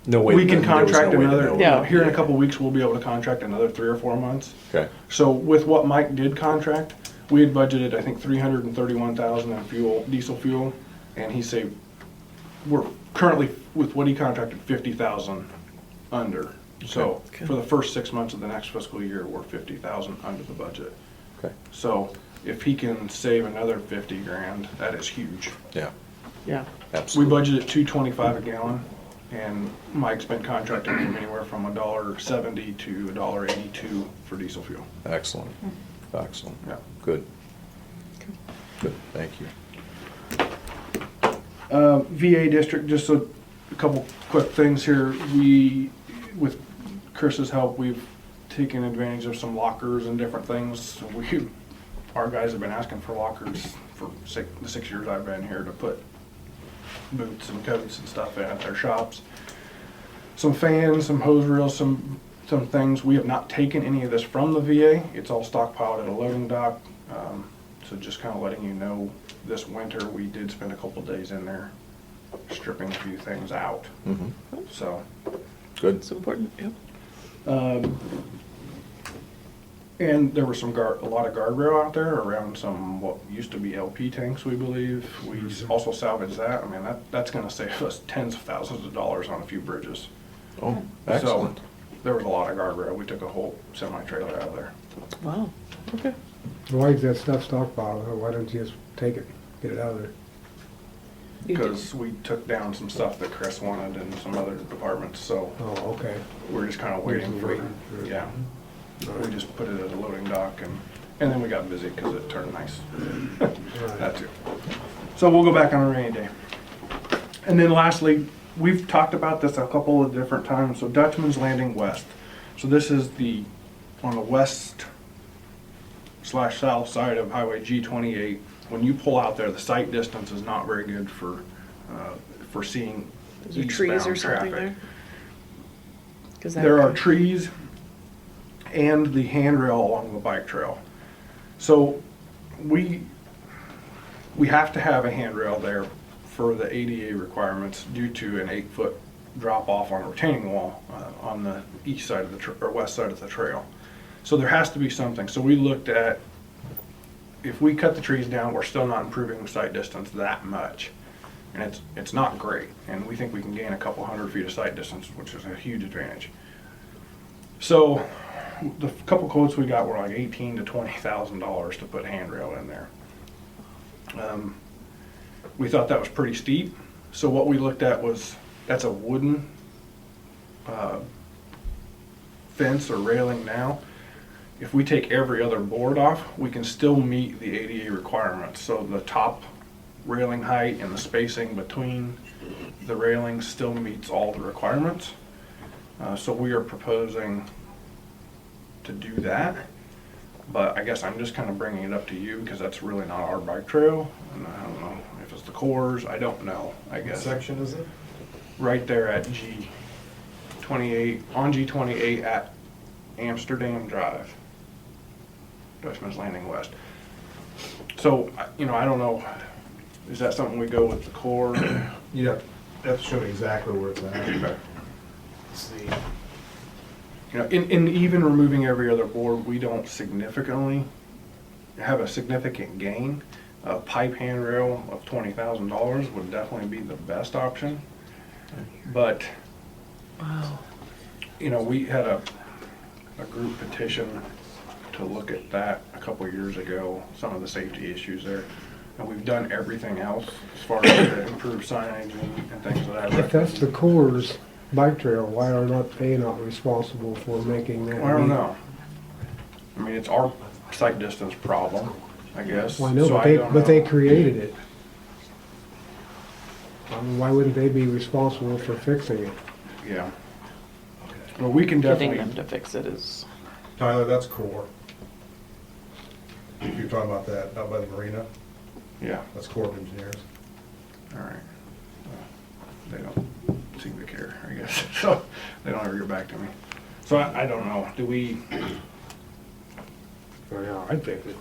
No way. we can there was no contract way to another, know. Yeah. here in a couple weeks, we'll be able to contract another 3 or 4 months. Okay. So with what Mike did contract, we had budgeted, I think, $331,000 in fuel, diesel fuel, and he saved, we're currently, with what he contracted, 50,000 under. So Okay. for the first 6 months of the next fiscal year, we're 50,000 under the budget. Okay. So if he can save another 50 grand, that is huge. Yeah. Yeah. We Absolutely. budgeted $2.25 a gallon, and Mike's been contracting from anywhere from $1.70 to $1.82 for diesel fuel. Excellent. Excellent. Yeah. Good. Good. Thank you. VA district, just a couple quick things here. We, with Chris's help, we've taken advantage of some lockers and different things. Our guys have been asking for lockers for the 6 years I've been here to put boots and coats and stuff in at their shops. Some fans, some hose reels, some things. We have not taken any of this from the VA. It's all stockpiled at a loading dock. So just kind of letting you know, this winter we did spend a couple days in there stripping a few things out. So, Good. It's important, yeah. and there was a lot of guardrail out there around some what used to be LP tanks, we believe. We also salvaged that. I mean, that's going to save us tens of thousands of dollars on a few bridges. Oh, excellent. So there was a lot of guardrail. We took a whole semi-trailer out of there. Wow, okay. Why is that stuff stockpiled? Why don't you just take it, get it out of there? You did- Because we took down some stuff that Chris wanted in some other departments, so Oh, okay. we're just kind of waiting for, yeah. We just put it at a loading dock and then we got busy because it turned nice. That too. So we'll go back on a rainy day. And then lastly, we've talked about this a couple of different times, so Dutchman's Landing West. So this is on the west / south side of Highway G28. When you pull out there, the sight distance is not very good for seeing Is there trees or eastbound something traffic. there? 'Cause that There are could- trees and the handrail along the bike trail. So we have to have a handrail there for the ADA requirements due to an 8-foot drop off on a retaining wall on the east side of or west side of the trail. So there has to be something. So we looked at, if we cut the trees down, we're still not improving sight distance that much. And it's not great. And we think we can gain a couple 100 feet of sight distance, which is a huge advantage. So the couple quotes we got were like $18,000 to $20,000 to put handrail in there. We thought that was pretty steep. So what we looked at was, that's a wooden fence or railing now. If we take every other board off, we can still meet the ADA requirements. So the top railing height and the spacing between the railings still meets all the requirements. So we are proposing to do that. But I guess I'm just kind of bringing it up to you because that's really not our bike trail. And I don't know if it's the Corps, I don't know, I What guess. section is it? Right there at G28, on G28 at Amsterdam Drive, Dutchman's Landing West. So, I don't know, is that something we go with the Corps? You have to show me exactly where it's at. See. In even removing every other board, we don't have a significant gain. A pipe handrail of $20,000 would definitely be the best option. But, Wow. we had a group petition to look at that a couple of years ago, some of the safety issues there. And we've done everything else as far as to improve signage and things of that. If that's the Coors bike trail, why are they not responsible for making that? I don't meet? know. I mean, it's our sight distance problem, I guess. Well, I know, So but they know. created it. Why wouldn't they be responsible for fixing it? Yeah. Well, we can Getting definitely, them to fix it is, Tyler, that's Core. If you're talking about that, out by the marina, yeah, that's Corps of Engineers. all right. They don't seem to care, I guess. So they don't ever get back to me. So I don't know. Do we, Well, yeah, I'd fix it.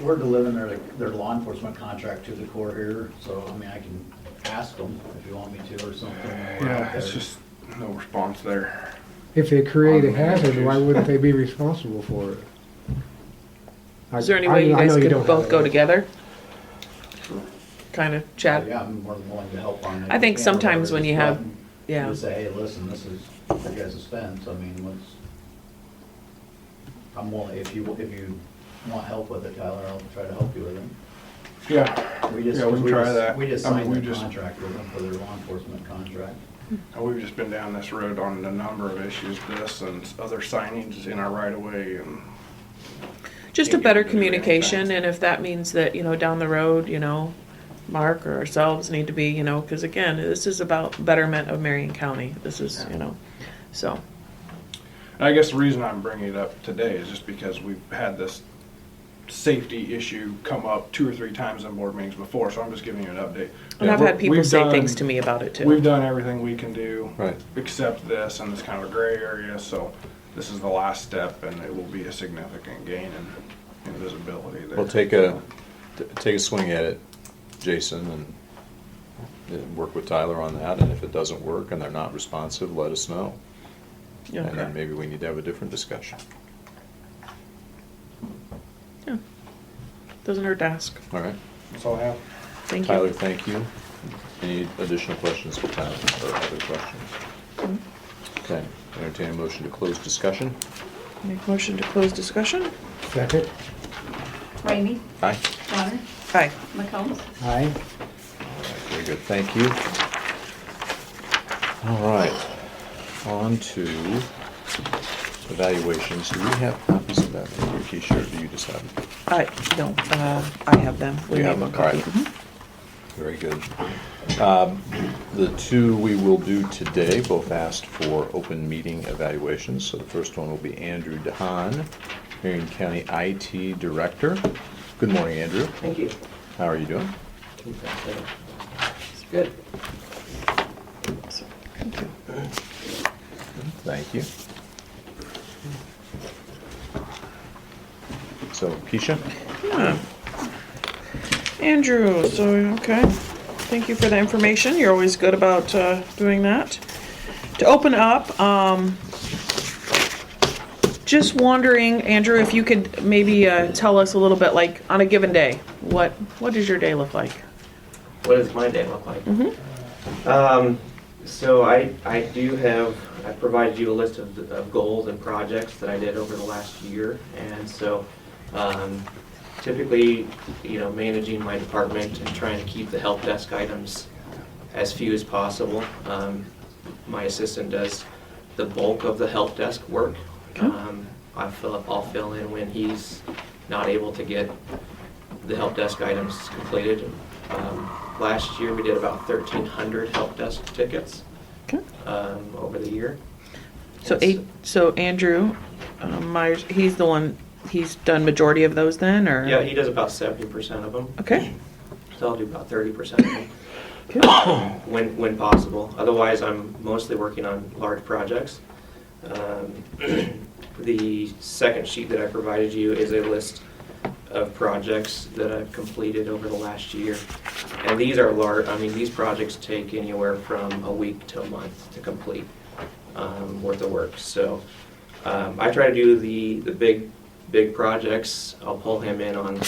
We're delivering their law enforcement contract to the Corps here, so, I mean, I can ask them if you want me to or something. yeah, it's just no response there. If they create a On the hazard, why issues. wouldn't they be responsible for it? is there any way you I guys know could don't both have go that. together? Kind of chat? Yeah, I'm more than willing to help on it. I think If you can, sometimes when just you go have- ahead and yeah. Just say, hey, listen, this is your guys' fence, I mean, I'm willing, if you want help with it, Tyler, I'll try to help you with it. Yeah, We just, Yeah, we can try that. We just I mean, signed we the just- contract with them for their law enforcement contract. we've just been down this road on a number of issues, this and other signage in our right of way and. Just a Can't better get into it communication, anytime. and if that means that, down the road, Mark or ourselves need to be, because again, this is about betterment of Marion County. This is, so. I guess the reason I'm bringing it up today is just because we've had this safety issue come up 2 or 3 times in board meetings before, so I'm just giving you an update. And I've Yeah, had people we've say done- things to me about it We've too. done everything we can do. Right. Except this, and it's kind of a gray area, so this is the last step, and it will be a significant gain in visibility there. We'll take a swing at it, Jason, and work with Tyler on that, and if it doesn't work and they're not responsive, let us know. And Okay. then maybe we need to have a different discussion. Yeah. Doesn't hurt to ask. All right? That's all I have. Thank Tyler, you. thank you. Any additional questions for Tyler or other questions? Okay, entertain a motion to close discussion. Make motion to close discussion? Second? Ramey? Aye. Johnner? Aye. McCombs? Aye. All right, very good, thank you. All right, on to evaluations. Do we have copies of that in your Keisha, or do you just have them? I don't, I have them. We You have made them, a all copy. right. Very good. The two we will do today both asked for open meeting evaluations. So the first one will be Andrew DeHaan, Marion County IT Director. Good morning, Andrew. Thank you. How are you doing? It's good. Thank you. Thank you. So, Keisha? Yeah. Andrew, so, okay. Thank you for the information. You're always good about doing that. To open up, just wondering, Andrew, if you could maybe tell us a little bit, like, on a given day, what does your day look like? What does my day look like? Mm-hmm. So I do have, I provided you a list of goals and projects that I did over the last year. And so typically, you know, managing my department and trying to keep the help desk items as few as possible. My assistant does the bulk of the help desk work. I'll fill in when he's not able to get the help desk items completed. Last year we did about 1,300 help desk tickets Okay. over the year. So Andrew Myers, he's the one, he's done majority of those then, or? Yeah, he does about 70% of them. Okay. So I'll do about 30% of them when possible. Otherwise, I'm mostly working on large projects. The second sheet that I provided you is a list of projects that I've completed over the last year. And these are large, I mean, these projects take anywhere from a week to a month to complete worth of work. So I try to do the big projects. I'll pull him in on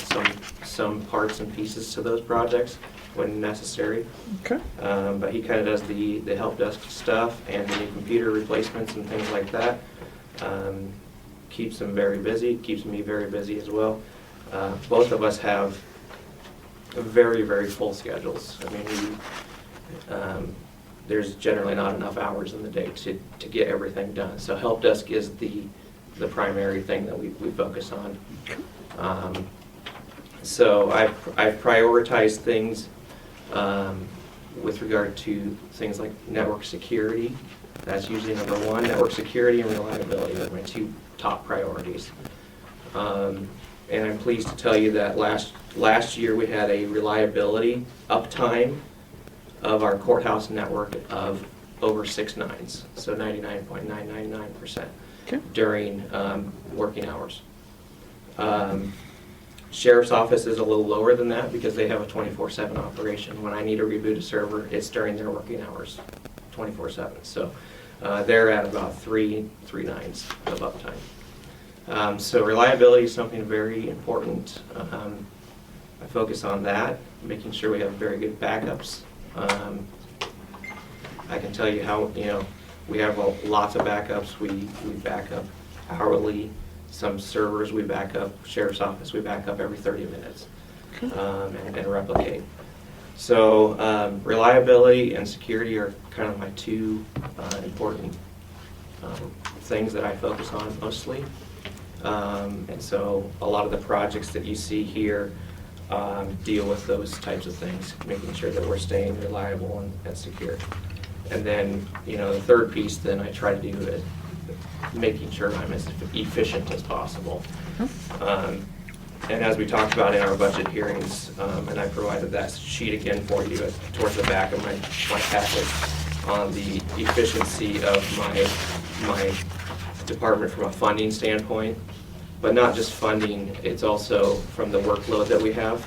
some parts and pieces to those projects when necessary. Okay. But he kind of does the help desk stuff and the computer replacements and things like that. Keeps him very busy, keeps me very busy as well. Both of us have very, very full schedules. I mean, there's generally not enough hours in the day to get everything done. So help desk is the primary thing that we focus on. So I've prioritized things with regard to things like network security. That's usually number one. Network security and reliability are my two top priorities. And I'm pleased to tell you that last year we had a reliability uptime of our courthouse network of over 6 nines, so 99.999% during working hours. Sheriff's office is a little lower than that because they have a 24/7 operation. When I need to reboot a server, it's during their working hours, 24/7. So they're at about 3 nines of uptime. So reliability is something very important. I focus on that, making sure we have very good backups. I can tell you how, you know, we have lots of backups. We back up hourly. Some servers we back up, Sheriff's Office we back up every 30 minutes and replicate. So reliability and security are kind of my two important things that I focus on mostly. And so a lot of the projects that you see here deal with those types of things, making sure that we're staying reliable and secure. And then, you know, the third piece then I try to do is making sure I'm as efficient as possible. And as we talked about in our budget hearings, and I provided that sheet again for you towards the back of my packet on the efficiency of my department from a funding standpoint, but not just funding, it's also from the workload that we have.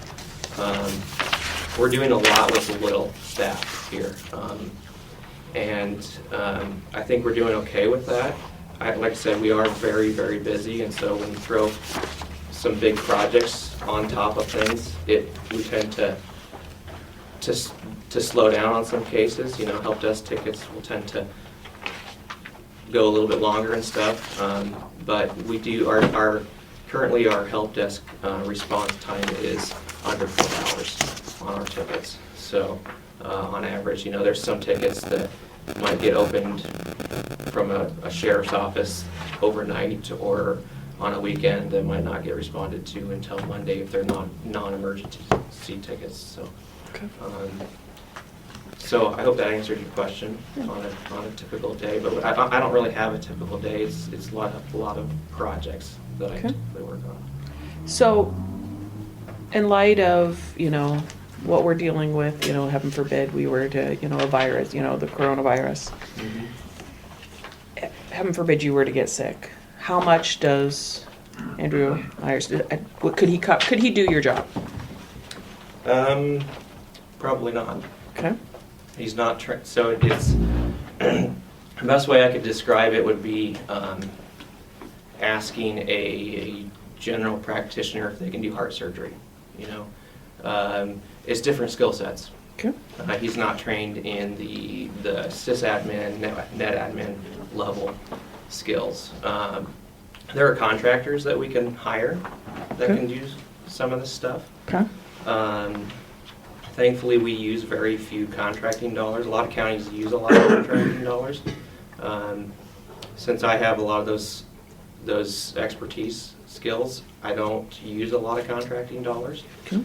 We're doing a lot with a little staff here. And I think we're doing okay with that. Like I said, we are very, very busy, and so when you throw some big projects on top of things, we tend to slow down on some cases. You know, help desk tickets will tend to go a little bit longer and stuff. But we do, currently our help desk response time is under 4 hours on our tickets. So on average, there's some tickets that might get opened from a sheriff's office overnight or on a weekend that might not get responded to until Monday if they're non-emergency tickets. So, Okay. so I hope that answered your question on a typical day. But I don't really have a typical day. It's a lot of projects that Okay. I work on. So, in light of, what we're dealing with, heaven forbid we were to, a virus, the coronavirus, heaven forbid you were to get sick, how much does Andrew Myers, could he do your job? Probably not. Okay. He's not so it's the best way I could describe it would be asking a general practitioner if they can do heart surgery. It's different skill sets. Okay. He's not trained in the sysadmin, net admin level skills. There are contractors that we can hire that Okay. can do some of this stuff. Okay. Thankfully, we use very few contracting dollars. A lot of counties use a lot of contracting dollars. Since I have a lot of those expertise skills, I don't use a lot of contracting dollars Okay.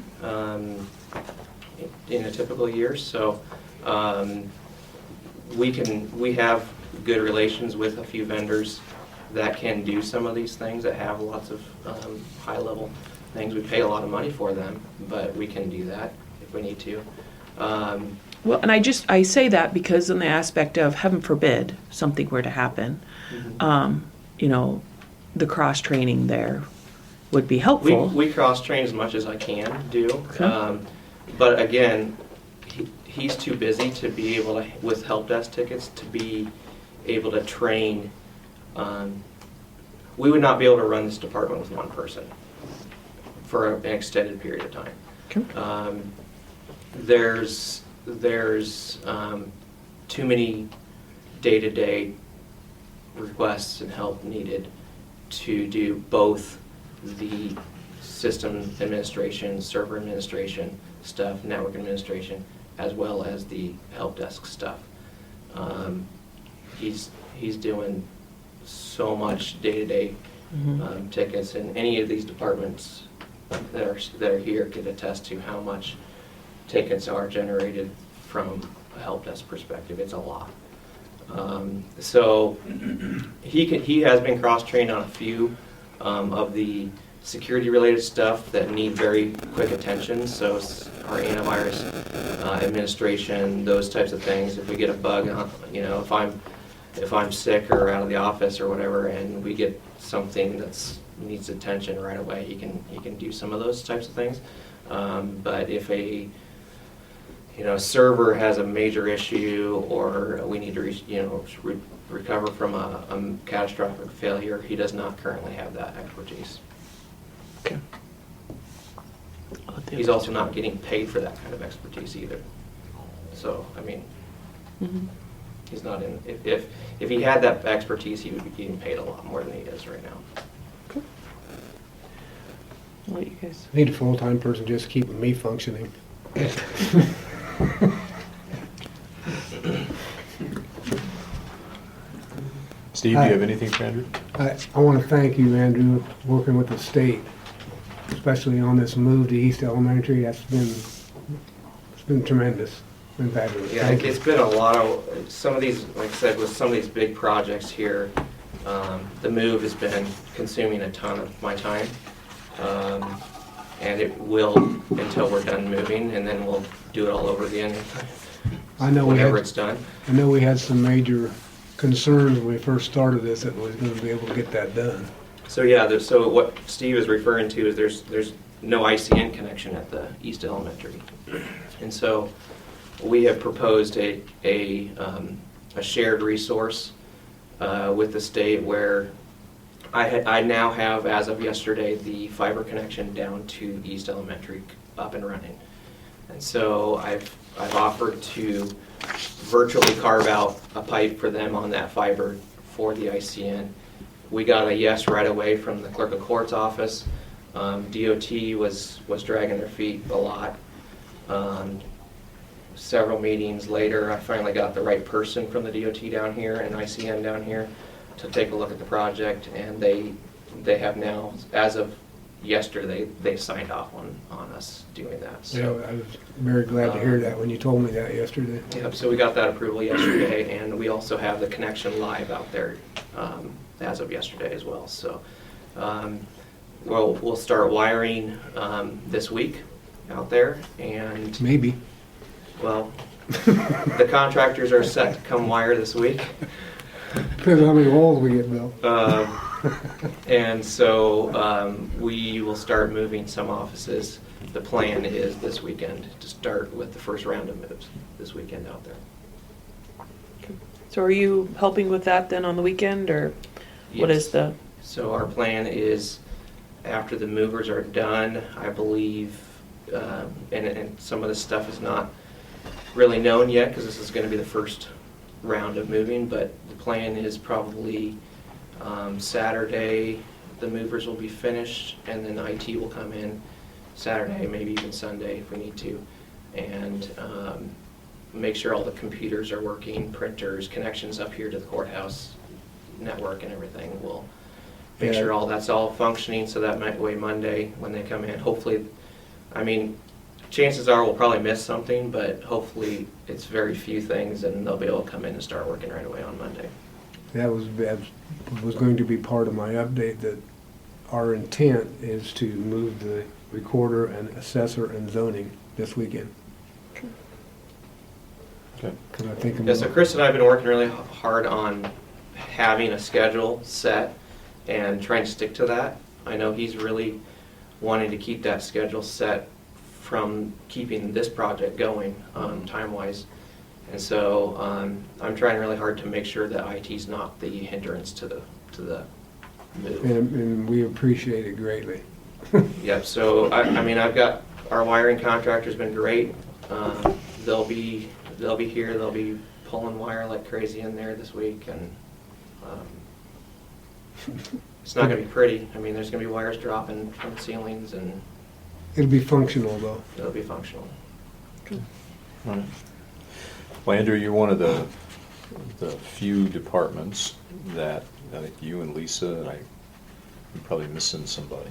in a typical year. So we have good relations with a few vendors that can do some of these things, that have lots of high-level things. We pay a lot of money for them, but we can do that if we need to. Well, and I say that because in the aspect of heaven forbid something were to happen, the cross training there would be helpful. We cross-train as much as I can do. Okay. But again, he's too busy to be able to, with help desk tickets, to be able to train. We would not be able to run this department with one person for an extended period of time. Okay. There's too many day-to-day requests and help needed to do both the system administration, server administration stuff, network administration, as well as the help desk stuff. He's doing so much day-to-day tickets, and any of these departments that are here could attest to how much tickets are generated from a help desk perspective. It's a lot. So he has been cross-trained on a few of the security-related stuff that need very quick attention. So our antivirus administration, those types of things. If we get a bug, if I'm sick or out of the office or whatever, and we get something that needs attention right away, he can do some of those types of things. But if a server has a major issue, or we need to recover from a catastrophic failure, he does not currently have that expertise. Okay. He's also not getting paid for that kind of expertise either. So, he's not in. If he had that expertise, he would be getting paid a lot more than he is right now. Okay. I'll let you guys. I need a full-time person just keeping me functioning. Steve, do you have anything for Andrew? I want to thank you, Andrew, working with the state, especially on this move to East Elementary. It's been tremendous. It's been fabulous. Yeah, Thank you. it's been a lot of, some of these, like I said, with some of these big projects here, the move has been consuming a ton of my time. And it will until we're done moving, and then we'll do it all over again whenever it's done. I know we had some major concerns when we first started this, that we was going to be able to get that done. So yeah, so what Steve is referring to is there's no ICN connection at the East Elementary. And so we have proposed a shared resource with the state where I now have, as of yesterday, the fiber connection down to East Elementary up and running. And so I've offered to virtually carve out a pipe for them on that fiber for the ICN. We got a yes right away from the clerk of court's office. DOT was dragging their feet a lot. Several meetings later, I finally got the right person from the DOT down here and ICN down here to take a look at the project, and they have now, as of yesterday, they signed off on us doing that. Yeah, So, I was very glad to hear that when you told me that yesterday. yep, so we got that approval yesterday, and we also have the connection live out there as of yesterday as well. So we'll start wiring this week out there, and Maybe. well, the contractors are set to come wire this week. Depends on how many holes we get, Bill. And so we will start moving some offices. The plan is this weekend to start with the first round of moves this weekend out there. So are you helping with that then on the weekend, or what Yes. is the, So our plan is, after the movers are done, I believe, and some of this stuff is not really known yet because this is going to be the first round of moving, but the plan is probably Saturday, the movers will be finished, and then IT will come in Saturday, maybe even Sunday if we need to, and make sure all the computers are working, printers, connections up here to the courthouse network and everything. We'll make Yeah. sure all that's all functioning, so that might way Monday when they come in. Hopefully, I mean, chances are we'll probably miss something, but hopefully it's very few things, and they'll be able to come in and start working right away on Monday. That was going to be part of my update, that our intent is to move the recorder and assessor and zoning this weekend. Okay. 'Cause I think Yeah, so Chris and I have been working really hard on having a schedule set and trying to stick to that. I know he's really wanting to keep that schedule set from keeping this project going time-wise. And so I'm trying really hard to make sure that IT's not the hindrance to the move. and we appreciate it greatly. Yep, so I mean, I've got, our wiring contractor's been great. They'll be here, they'll be pulling wire like crazy in there this week, and it's not gonna be pretty. I mean, there's gonna be wires dropping from the ceilings, and It'll be functional, though. it'll be functional. All right. Well, Andrew, you're one of the few departments that, I think you and Lisa, and I'm probably missing somebody,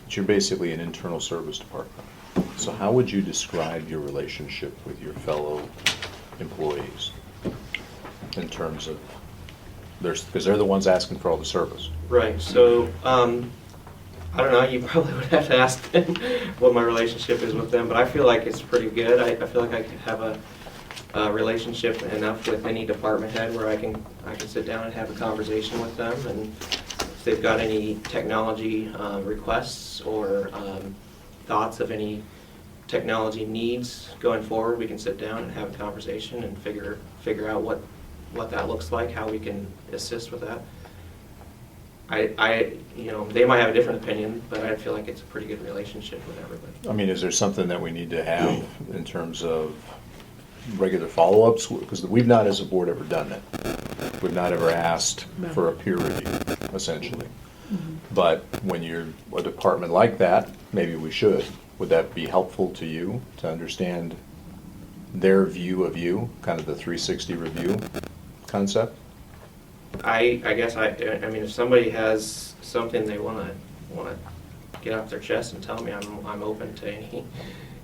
but you're basically an internal service department. So how would you describe your relationship with your fellow employees in terms of, because they're the ones asking for all the service? Right, so, I don't know, you probably would have to ask them what my relationship is with them, but I feel like it's pretty good. I feel like I could have a relationship enough with any department head where I can sit down and have a conversation with them, and if they've got any technology requests or thoughts of any technology needs going forward, we can sit down and have a conversation and figure out what that looks like, how we can assist with that. They might have a different opinion, but I feel like it's a pretty good relationship with everybody. I mean, is there something that we need to have in terms of regular follow-ups? Because we've not, as a board, ever done that. We've not ever asked for a peer review, essentially. But when you're a department like that, maybe we should. Would that be helpful to you to understand their view of you, kind of the 360 review concept? I guess I mean, if somebody has something they want to get off their chest and tell me, I'm open to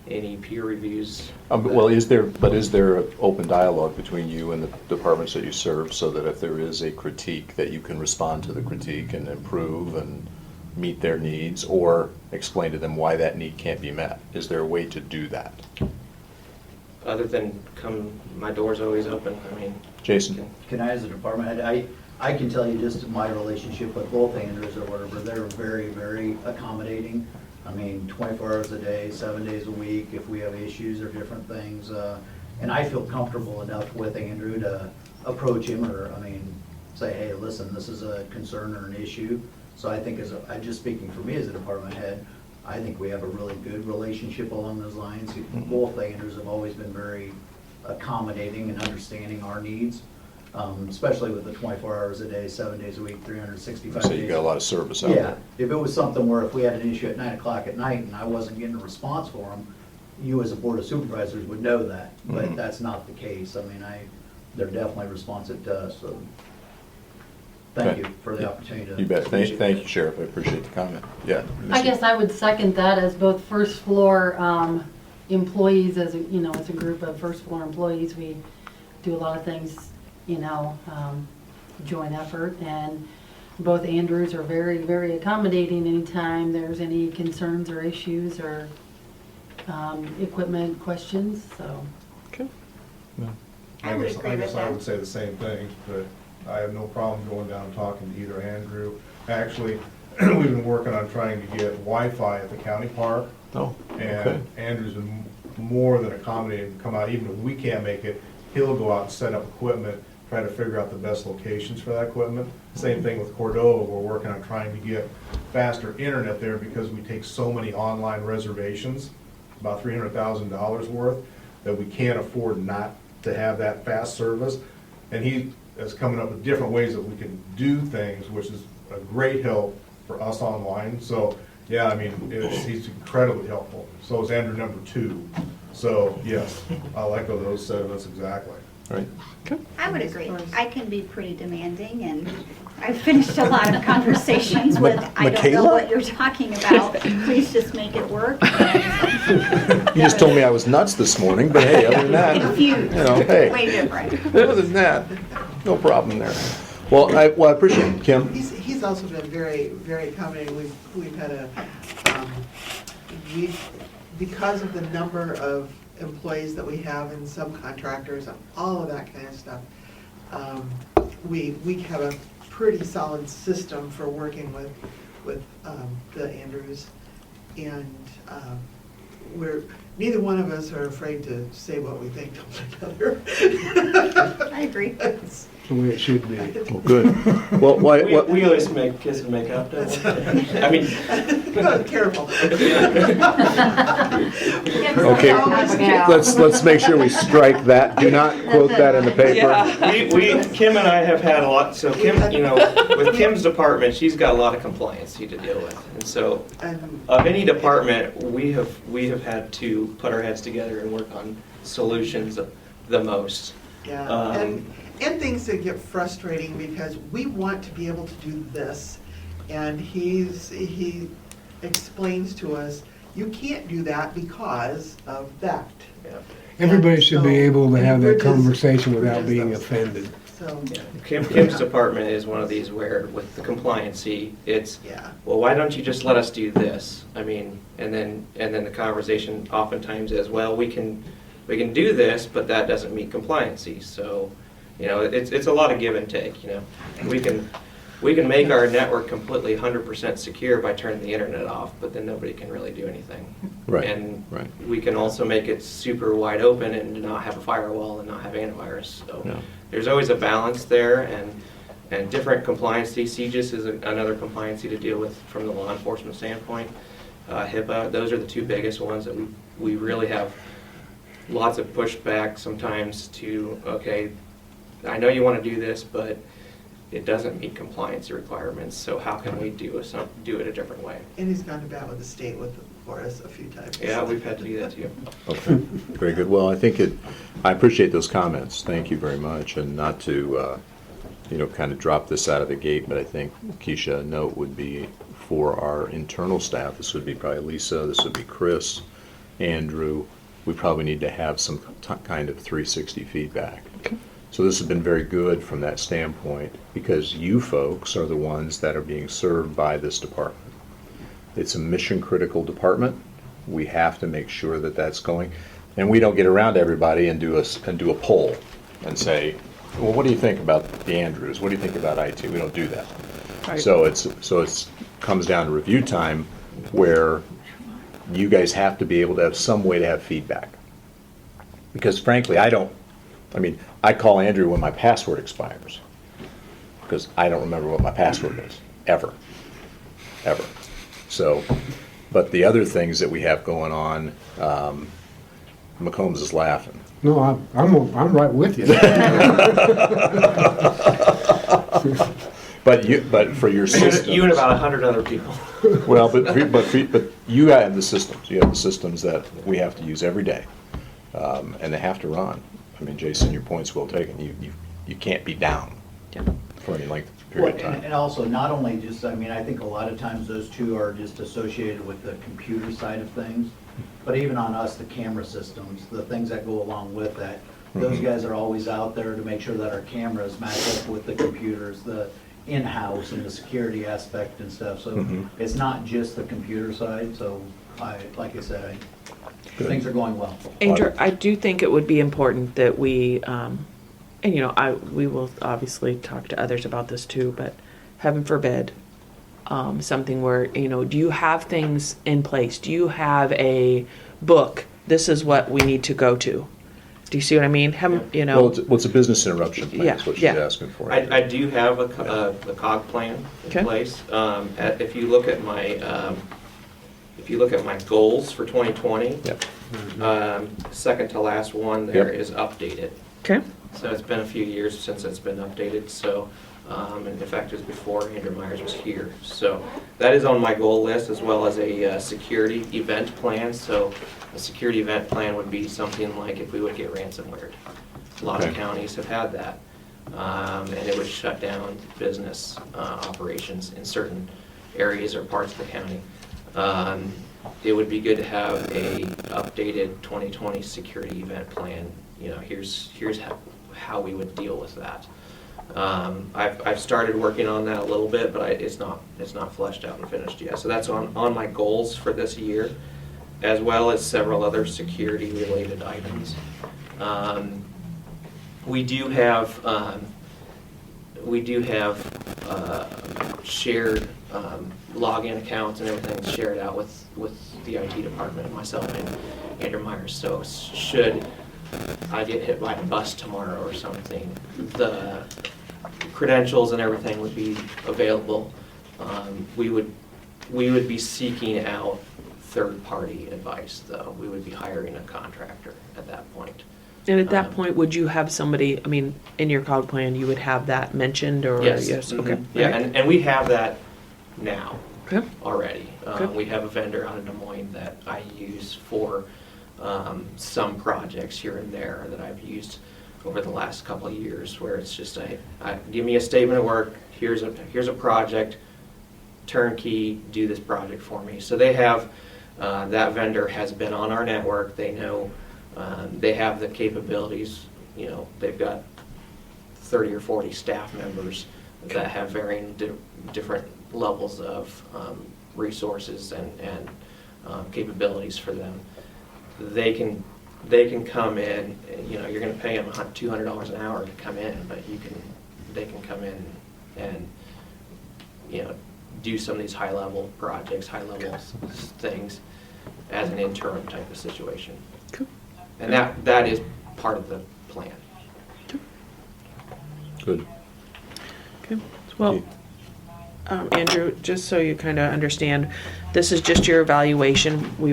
any peer reviews. Well, is there an open dialogue between you and the departments that you serve, so that if there is a critique, that you can respond to the critique and improve and meet their needs, or explain to them why that need can't be met? Is there a way to do that? Other than my door's always open. I mean, Jason? Can I, as a department head, I can tell you just my relationship with both Andrews or whatever, they're very, very accommodating. I mean, 24 hours a day, 7 days a week, if we have issues or different things. And I feel comfortable enough with Andrew to approach him or, say, hey, listen, this is a concern or an issue. So I think, I'm just speaking for me as a department head, I think we have a really good relationship along those lines. Both Andrews have always been very accommodating and understanding our needs. especially with the 24 hours a day, 7 days a week, 365 So days. you got a lot of service out Yeah, there. if it was something where if we had an issue at 9 o'clock at night and I wasn't getting a response for them, you as a board of supervisors would know that, but Mhm. that's not the case. I mean, they're definitely responsive to us, so thank Okay. you for the opportunity to. You bet. Thank you, Sheriff. I appreciate the comment. Yeah. I guess I would second that as both first floor employees, as as a group of first floor employees, we do a lot of things, joint effort, and both Andrews are very, very accommodating anytime there's any concerns or issues or equipment questions, so. Okay. I would agree with I that. would say the same thing, but I have no problem going down and talking to either Andrew. Actually, we've been working on trying to get Wi-Fi at the county park. Oh, okay. And Andrew's been more than accommodating to come out, even if we can't make it, he'll go out and set up equipment, try to figure out the best locations for that equipment. Same thing with Cordova, we're working on trying to get faster internet there because we take so many online reservations, about $300,000 worth, that we can't afford not to have that fast service. And he is coming up with different ways that we can do things, which is a great help for us online. So, yeah, I mean, he's incredibly helpful. So is Andrew number 2. So, yes, I like those sentiments exactly. All right. I would agree. I can be pretty demanding, and I've finished a lot of conversations with, I don't know Michaela? what you're talking about, please just make it work. You just told me I was nuts this morning, but hey, other than that, Confused, hey. way different. Other than that, no problem there. Well, I appreciate it. Kim? He's also been very, very accommodating. We've had because of the number of employees that we have and subcontractors and all of that kind of stuff, we have a pretty solid system for working with the Andrews. And neither one of us are afraid to say what we think to one another. I agree. That's the way it should be. Well, good. Well, what? We always make kiss and make up, don't we? I mean. careful. Okay, let's make sure we strike that. Do not quote that in the paper. Kim and I have had a lot, so Kim, with Kim's department, she's got a lot of compliancy to deal with. And so, of any department, we have had to put our heads together and work on solutions the most. Yeah, and things that get frustrating because we want to be able to do this, and he explains to us, you can't do that because of that. Yeah. Everybody should be able to have that Bridges- conversation without bridges being those. offended. So, Kim's department is one of these where, with the compliancy, it's, yeah. well, why don't you just let us do this? I mean, and then the conversation oftentimes is, well, we can do this, but that doesn't meet compliancy. So, it's a lot of give and take. We can make our network completely 100% secure by turning the internet off, but then nobody can really do anything. Right. And Right. we can also make it super wide open and not have a firewall and not have antivirus. So Yeah. there's always a balance there, and different compliancy. CGIS is another compliancy to deal with from the law enforcement standpoint. HIPAA, those are the two biggest ones that we really have lots of pushback sometimes to, okay, I know you want to do this, but it doesn't meet compliance requirements, so how can we do it a different way? And he's gone to bat with the state for us a few times. Yeah, we've had to do that too. Okay, very good. Well, I appreciate those comments. Thank you very much. And not to, kind of drop this out of the gate, but I think, Keisha, a note would be for our internal staff. This would be probably Lisa, this would be Chris, Andrew. We probably need to have some kind of 360 feedback. So this has been very good from that standpoint because you folks are the ones that are being served by this department. It's a mission critical department. We have to make sure that that's going. And we don't get around to everybody and do a poll and say, well, what do you think about the Andrews? What do you think about IT? We don't do that. Right. So it's comes down to review time where you guys have to be able to have some way to have feedback. Because frankly, I call Andrew when my password expires because I don't remember what my password is, ever. So, but the other things that we have going on, McCombs is laughing. No, I'm right with you. But for your systems. You and about 100 other people. Well, but you have the systems. You have the systems that we have to use every day, and they have to run. I mean, Jason, your point's well taken. You can't be down for any length of period of Well, time. and also, not only just, I mean, I think a lot of times those two are just associated with the computer side of things, but even on us, the camera systems, the things that go along with that, those guys are always out there to make sure that our cameras match up with the computers, the in-house and the security aspect and stuff. So it's not just the computer side, so like I said, things are going well. Andrew, I do think it would be important that we, and we will obviously talk to others about this too, but heaven forbid, something where, do you have things in place? Do you have a book? This is what we need to go to. Do you see what I mean? Well, it's a business interruption plan, is what she's asking for. I do have a COG plan in place. If you look at my goals for 2020, second to last one there is updated. Okay. So it's been a few years since it's been updated. So, and in fact, it was before Andrew Myers was here. So that is on my goal list, as well as a security event plan. So a security event plan would be something like if we would get ransomware. A lot of counties have had that, and it would shut down business operations in certain areas or parts of the county. It would be good to have a updated 2020 security event plan. Here's how we would deal with that. I've started working on that a little bit, but it's not fleshed out and finished yet. So that's on my goals for this year, as well as several other security related items. We do have shared login accounts and everything shared out with the IT department, myself and Andrew Myers. So should I get hit by a bus tomorrow or something, the credentials and everything would be available. We would be seeking out third-party advice, though. We would be hiring a contractor at that point. And at that point, would you have somebody, in your COG plan, you would have that mentioned, or? Yes. Okay. Yeah, and we have that now Okay. already. Okay. We have a vendor out of Des Moines that I use for some projects here and there that I've used over the last couple of years, where it's just give me a statement of work, here's a project, turnkey, do this project for me. So they have, that vendor has been on our network, they know, they have the capabilities, they've got 30 or 40 staff members that have varying different levels of resources and capabilities for them. They can come in, you're going to pay them $200 an hour to come in, but they can come in and do some of these high-level projects, high-level things as an interim type of situation. Cool. And that is part of the plan. Good. Okay. Well, Andrew, just so you kind of understand, this is just your evaluation. We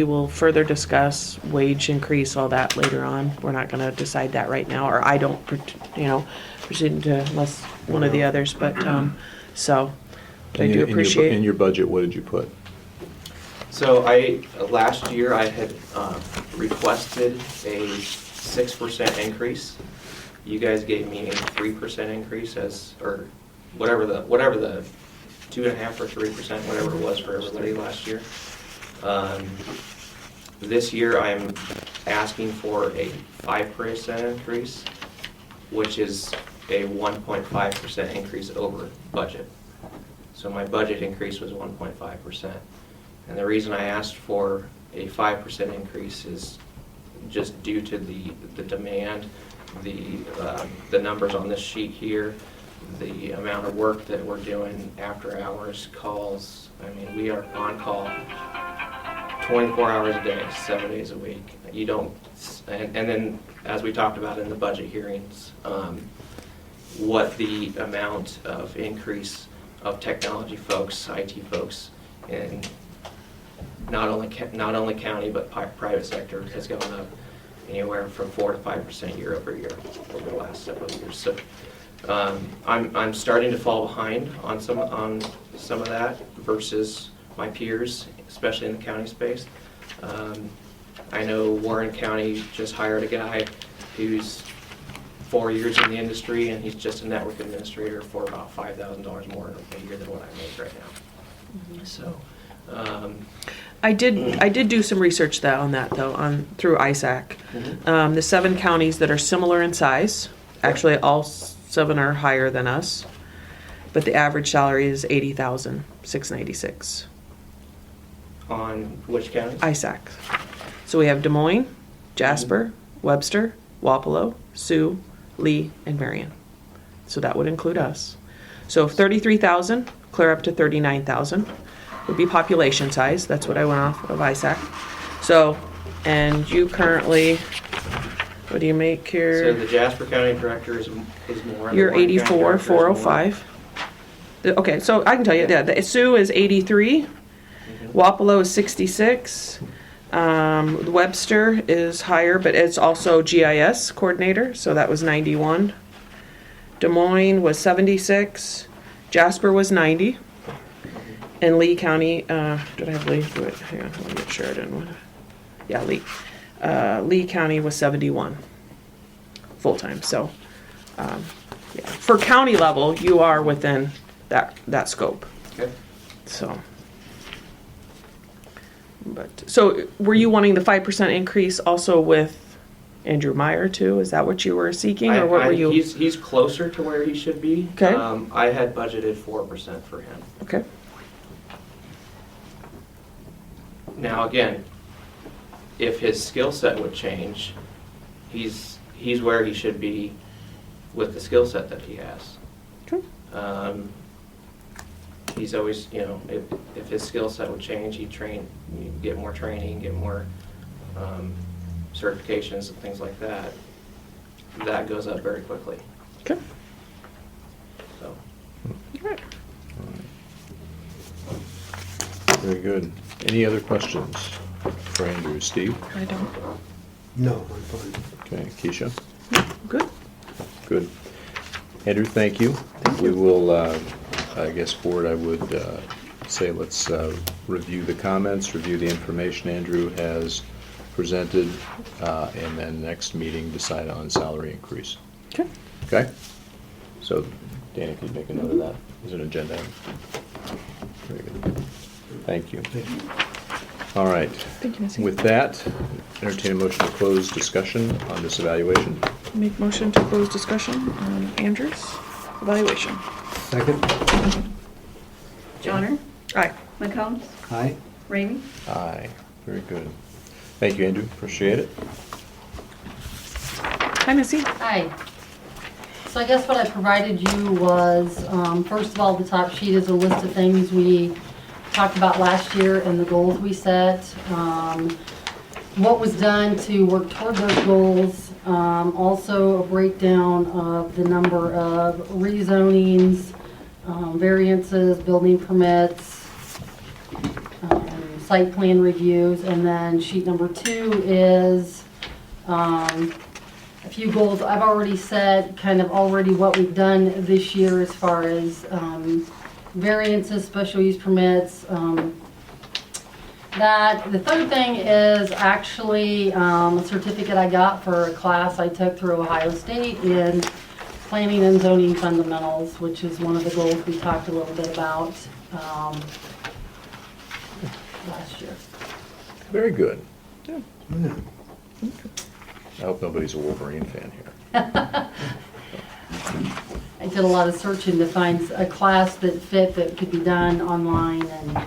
will further discuss wage increase, all that later on. We're not going to decide that right now, or I don't, proceed to unless one of the others. But so, but I do appreciate. In your budget, what did you put? So last year I had requested a 6% increase. You guys gave me a 3% increase or whatever the 2.5% or 3%, whatever it was for everybody last year. This year I'm asking for a 5% increase, which is a 1.5% increase over budget. So my budget increase was 1.5%. And the reason I asked for a 5% increase is just due to the demand, the numbers on this sheet here, the amount of work that we're doing after hours, calls. We are on call 24 hours a day, 7 days a week. And then, as we talked about in the budget hearings, what the amount of increase of technology folks, IT folks, in not only county but private sector has gone up. anywhere from 4 to 5% year over year over the last several years. So I'm starting to fall behind on some of that versus my peers, especially in the county space. I know Warren County just hired a guy who's 4 years in the industry, and he's just a network administrator for about $5,000 more a year than what I make right now. So. I did do some research on that though through ISAC. The 7 counties that are similar in size, actually all 7 are higher than us, but the average salary is $80,696. On which county? ISAC. So we have Des Moines, Jasper, Webster, Wapello, Sioux, Lee, and Marion. So that would include us. So 33,000, clear up to 39,000 would be population size. That's what I went off of ISAC. So, and you currently, what do you make here? So the Jasper County Director is more. You're 84, 405. Okay, so I can tell you, yeah, the Sioux is 83, Wapello is 66, Webster is higher, but it's also GIS coordinator, so that was 91. Des Moines was 76, Jasper was 90, and Lee County, did I have Lee? Hang on, let me make sure I didn't want to. Yeah, Lee. Lee County was 71 full-time, so yeah. For county level, you are within that scope. Okay. So, so were you wanting the 5% increase also with Andrew Meyer too? Is that what you were seeking, or what were you? He's closer to where he should be. Okay. I had budgeted 4% for him. Okay. Now again, if his skill set would change, he's where he should be with the skill set that he has. Okay. He's always, if his skill set would change, he'd get more training, get more certifications and things like that. That goes up very quickly. Okay. So. All right. Very good. Any other questions for Andrew? Steve? I don't. No, I'm fine. Okay, Keisha? Good. Good. Andrew, thank you. We will, I guess, Board, I would say let's review the comments, review the information Andrew has presented, and then next meeting decide on salary increase. Okay. Okay? So, Danny, could you make a note of that as an agenda item? Very good. Thank you. All right. Thank you, Missy. With that, entertain a motion to close discussion on this evaluation. Make motion to close discussion on Andrew's evaluation. Second? Johnner, Aye. McCombs, Aye. Ramey. Aye. Very good. Thank you, Andrew. Appreciate it. Hi, Missy. Hi. So I guess what I provided you was, first of all, the top sheet is a list of things we talked about last year and the goals we set. What was done to work toward those goals. Also a breakdown of the number of rezonings, variances, building permits, site plan reviews, and then sheet number 2 is a few goals I've already set, kind of already what we've done this year as far as variances, special use permits. The third thing is actually a certificate I got for a class I took through Ohio State in planning and zoning fundamentals, which is one of the goals we talked a little bit about last year. Very good. Yeah. I hope nobody's a Wolverine fan here. I did a lot of searching to find a class that fit, that could be done online, and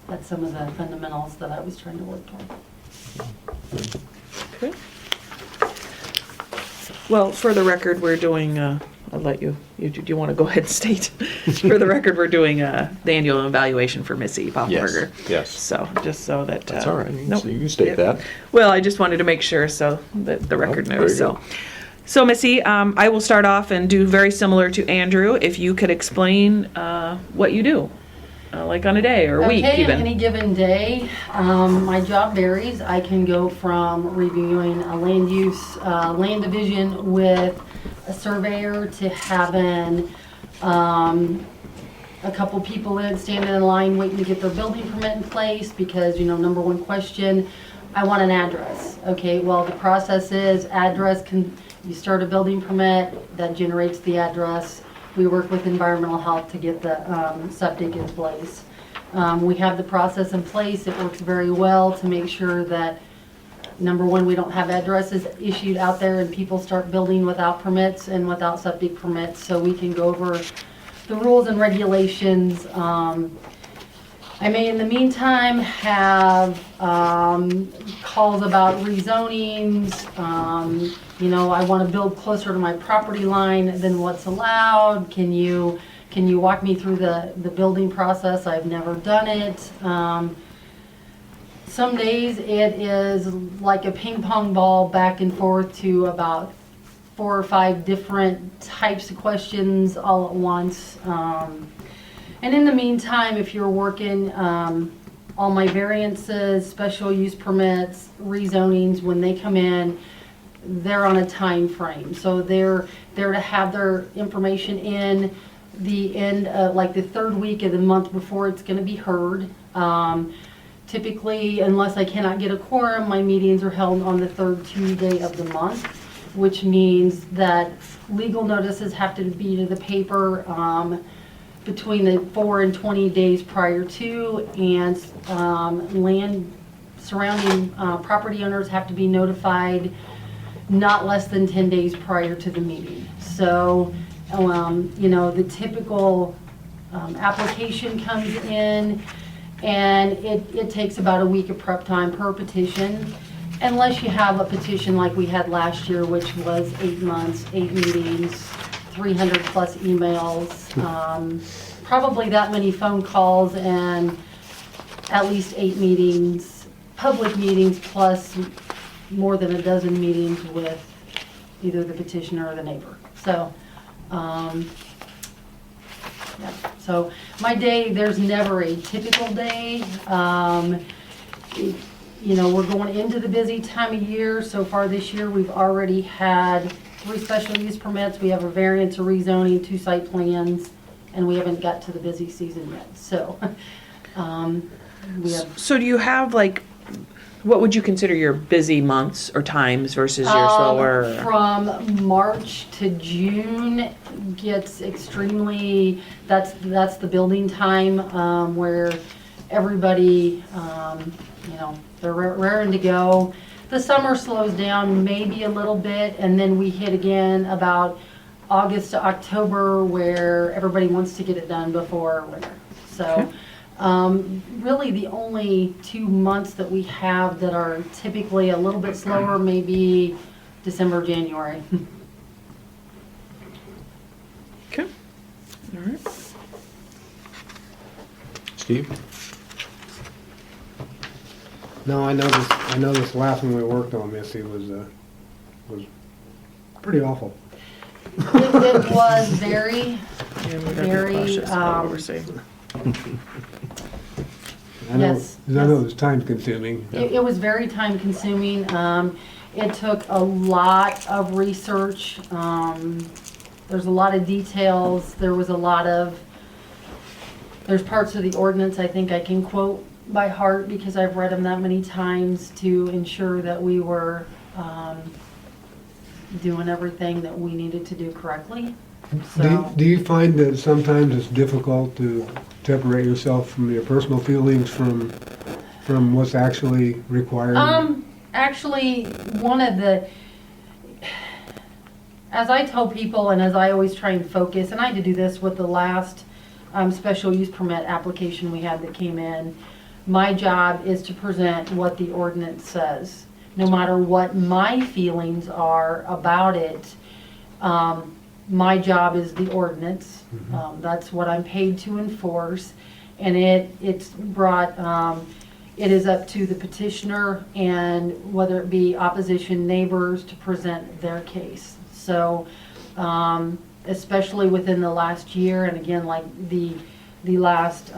that's some of the fundamentals that I was trying to work toward. Okay. Well, for the record, we're doing, I'll let you, do you want to go ahead and state? For the record, we're doing the annual evaluation for Missy Poppelberger. Yes. So, just so that. That's all right. Nope. So you can state that. Well, I just wanted to make sure so that the record very knows, good. So Missy, I will start off and do very similar to Andrew. If you could explain what you do like on a day or a week Okay, even? any given day, my job varies. I can go from reviewing a land use, land division with a surveyor to having, a couple people standing in line waiting to get their building permit in place because, number one question, I want an address. Okay, well, the process is you start a building permit, that generates the address. We work with environmental health to get the septic in place. We have the process in place. It works very well to make sure that, number one, we don't have addresses issued out there and people start building without permits and without septic permits. So we can go over the rules and regulations. I may, in the meantime, have calls about rezonings. I want to build closer to my property line than what's allowed. Can you walk me through the building process? I've never done it. Some days it is like a ping pong ball back and forth to about 4 or 5 different types of questions all at once. And in the meantime, if you're working, all my variances, special use permits, rezonings, when they come in, they're on a time frame. So they're there to have their information in the end of, like the 3rd week of the month before it's going to be heard. Typically, unless I cannot get a quorum, my meetings are held on the 3rd Tuesday of the month, which means that legal notices have to be to the paper between the 4 and 20 days prior to, and land surrounding property owners have to be notified not less than 10 days prior to the meeting. So, the typical application comes in, and it takes about a week of prep time per petition, unless you have a petition like we had last year, which was 8 months, 8 meetings, 300 plus emails, probably that many phone calls, and at least 8 meetings, public meetings, plus more than a dozen meetings with either the petitioner or the neighbor. So, yeah. So my day, there's never a typical day. We're going into the busy time of year. So far this year, we've already had 3 special use permits. We have a variance, a rezoning, 2 site plans, and we haven't got to the busy season yet. So, we have. So do you have what would you consider your busy months or times versus your slower? From March to June gets extremely, that's the building time, where everybody, they're raring to go. The summer slows down maybe a little bit, and then we hit again about August to October, where everybody wants to get it done before winter. So, really the only 2 months that we have that are typically a little bit slower may be December, January. Okay. All right. Steve? No, I know this last one we worked on, Missy, was pretty awful. It was very, Yeah, we gotta be very, cautious about what we're saying. I know, Yes, 'cause I know yes. it was time consuming. it was very time consuming. It took a lot of research. There's a lot of details. There's parts of the ordinance I think I can quote by heart because I've read them that many times to ensure that we were doing everything that we needed to do correctly. So, Do you find that sometimes it's difficult to separate yourself from your personal feelings from what's actually required? actually, as I tell people and as I always try and focus, and I had to do this with the last special use permit application we had that came in, my job is to present what the ordinance says. No matter what my feelings are about it, my job is the ordinance. That's what I'm paid to enforce. And it is up to the petitioner and whether it be opposition neighbors to present their case. So, especially within the last year, and again, like the the last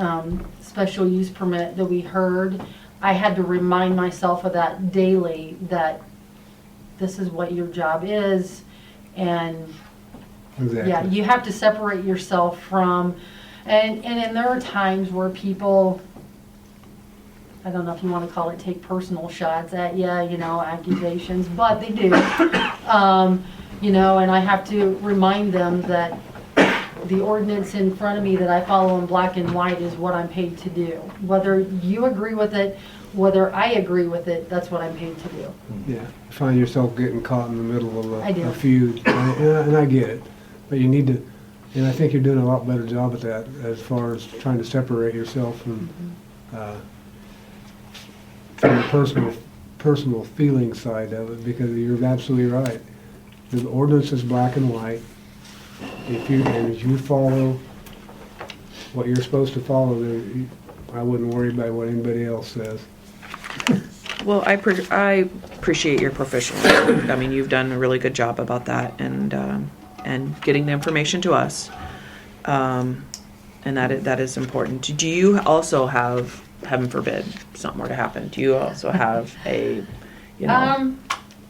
special use permit that we heard, I had to remind myself of that daily, that this is what your job is, and Exactly. yeah, you have to separate yourself from, and then there are times where people, I don't know if you want to call it, take personal shots at you, accusations, but they do. And I have to remind them that the ordinance in front of me that I follow in black and white is what I'm paid to do. Whether you agree with it, whether I agree with it, that's what I'm paid to do. Yeah, you find yourself getting caught in the middle of I do. a feud, and I get it. But you need to, and I think you're doing a lot better job at that as far as trying to separate yourself from the personal feeling side of it, because you're absolutely right. The ordinance is black and white. If you follow what you're supposed to follow, then I wouldn't worry about what anybody else says. Well, I appreciate your professionalism. I mean, you've done a really good job about that, and getting the information to us, and that is important. Do you also have, heaven forbid, something were to happen? Do you also have a,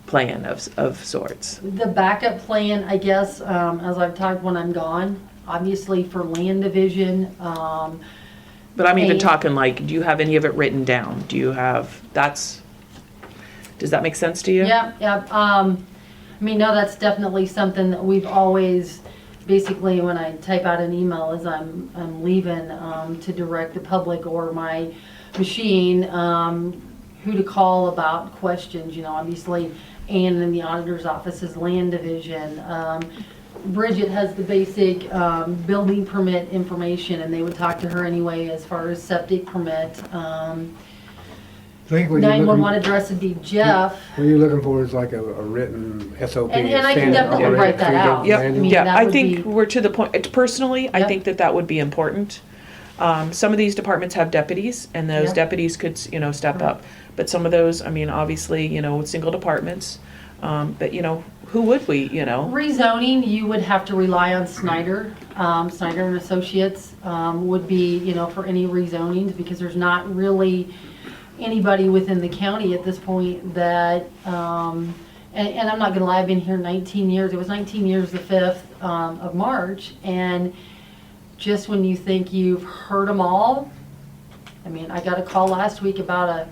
plan of sorts? The backup plan, I guess, as I've talked when I'm gone, obviously for land division, But I'm even talking like, do you have any of it written down? Do you have, does that make sense to you? Yeah. No, that's definitely something that we've always, basically when I type out an email as I'm leaving, to direct the public or my machine, who to call about questions, obviously, and in the auditor's office is land division. Bridget has the basic building permit information, and they would talk to her anyway as far as septic permit. I think what you're 911 address would be Jeff. What you're looking for is like a written SOP. And I can standard definitely operating write that procedure out. Yep. manual. that I would think be- we're to the point, personally, I Yep. think that would be important. Some of these departments have deputies, and those Yep. deputies could, step up. But some of those, obviously, single departments, but, who would we, Rezoning, you would have to rely on Snyder. Snyder and Associates would be, for any rezonings, because there's not really anybody within the county at this point that, and I'm not gonna lie, I've been here 19 years. It was 19 years the 5th of March, and just when you think you've heard them all, I got a call last week about a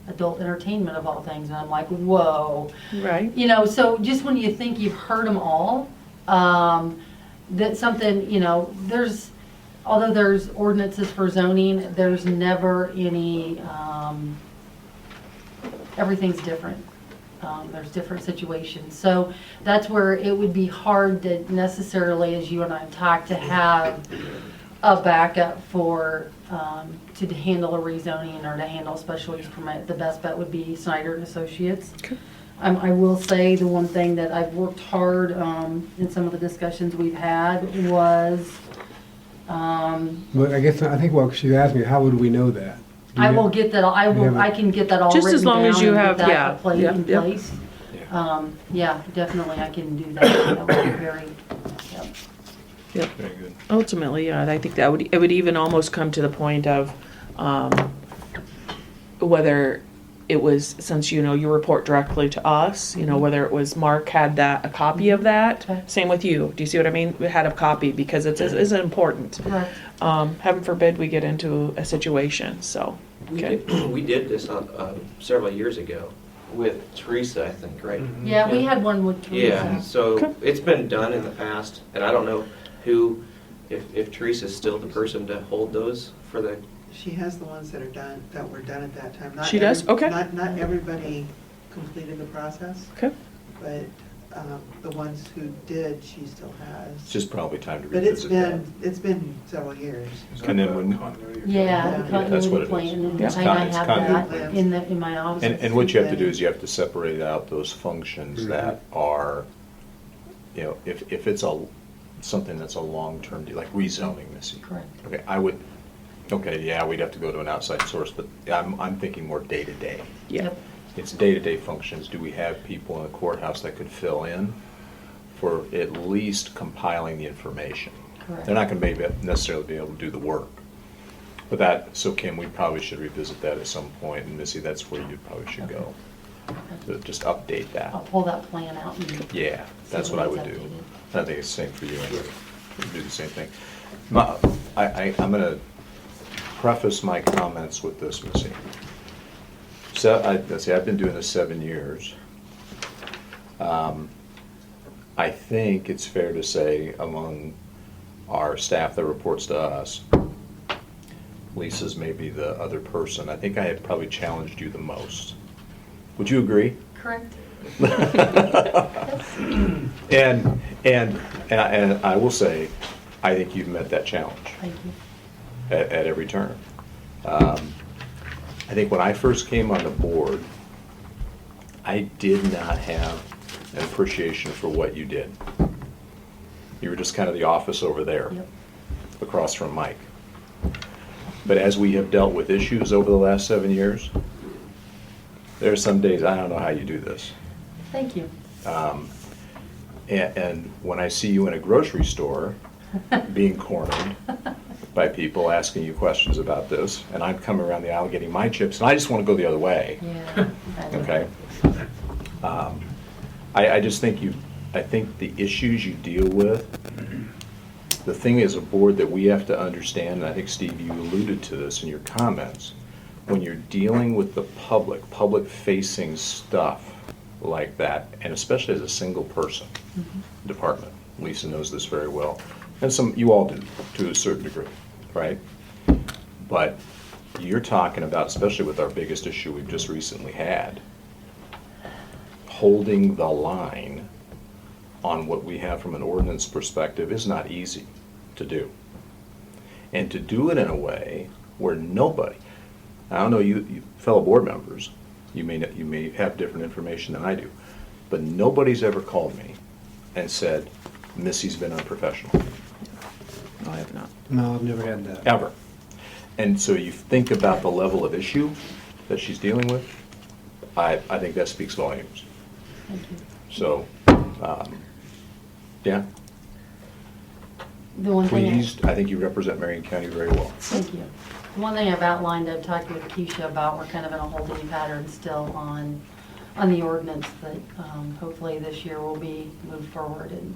adult entertainment of all things, and I'm like, whoa. right? So just when you think you've heard them all, that something, although there's ordinances for zoning, there's never any, everything's different. There's different situations. So that's where it would be hard to necessarily, as you and I talked, to have a backup for, to handle a rezoning or to handle a special use permit. The best bet would be Snyder and Associates. Okay. I will say the one thing that I've worked hard in some of the discussions we've had was, But I think what she asked me, how would we know that? Do I you- will get that, I can get that all Just written as long as down you and have- get that yeah, in yep, yep. place. Yeah, definitely I can do that. That would be very, yep. Yep. Very good. Ultimately, yeah, I think it would even almost come to the point of whether it was, since you report directly to us, whether it was Mark had a copy of that. Okay. Same with you. Do you see what I mean? We had a copy because it's important. Correct. Heaven forbid we get into a situation. So, okay. We did this several years ago with Teresa, I think, right? Yeah, we had one with Yeah, Teresa. so it's been done in the past, and I don't know if Teresa's still the person to hold those for the, She has the ones that were done at that time. Not She does? Okay. Not everybody completed the process, Okay. but the ones who did, she still It's has. just probably time to But it's revisit that. been several years. And then when- Yeah, the Yeah, that's what continuity it is. plan, and It's I it's have continuity. that in my office. And what you have to do is you have to separate out those functions that are, if it's something that's a long-term deal, like rezoning, Missy. Correct. Okay, we'd have to go to an outside source, but I'm thinking more day-to-day. Yeah. Yep. It's day-to-day functions. Do we have people in the courthouse that could fill in for at least compiling the information? Correct. They're not gonna maybe necessarily be able to do the work. But that, so Kim, we probably should revisit that at some point, and Missy, that's where you probably should go. To just update that. I'll pull that plan out and. Yeah, that's see what I when would it's do. updated. I think it's the same for you, and we'd do the same thing. I'm gonna preface my comments with this, Missy. So, let's see, I've been doing this 7 years. I think it's fair to say among our staff that reports to us, Lisa's maybe the other person. I think I have probably challenged you the most. Would you agree? Correct. And I will say, I think you've met that challenge Thank you. at every turn. I think when I first came on the board, I did not have an appreciation for what you did. You were just kind of the office over there, Yep. across from Mike. But as we have dealt with issues over the last 7 years, there are some days, I don't know how you do this. Thank you. And when I see you in a grocery store, being cornered by people asking you questions about this, and I'm coming around the aisle getting my chips, and I just want to go the other way. Yeah. Okay? I just think I think the issues you deal with, the thing as a board that we have to understand, and I think, Steve, you alluded to this in your comments, when you're dealing with the public-facing stuff like that, and especially as a single person department, Lisa knows this very well, and you all do, to a certain degree, right? But you're talking about, especially with our biggest issue we've just recently had, holding the line on what we have from an ordinance perspective is not easy to do. And to do it in a way where nobody, I don't know, you fellow board members, you may have different information than I do, but nobody's ever called me and said, Missy's been unprofessional, No, I have not. No, I've never had that. ever. And so you think about the level of issue that she's dealing with, I think that speaks volumes. Thank you. So, yeah, The one thing. pleased, I think you represent Marion County very well. Thank you. The one thing I've outlined, I've talked with Keisha about, we're kind of in a holding pattern still on the ordinance that hopefully this year will be moved forward and.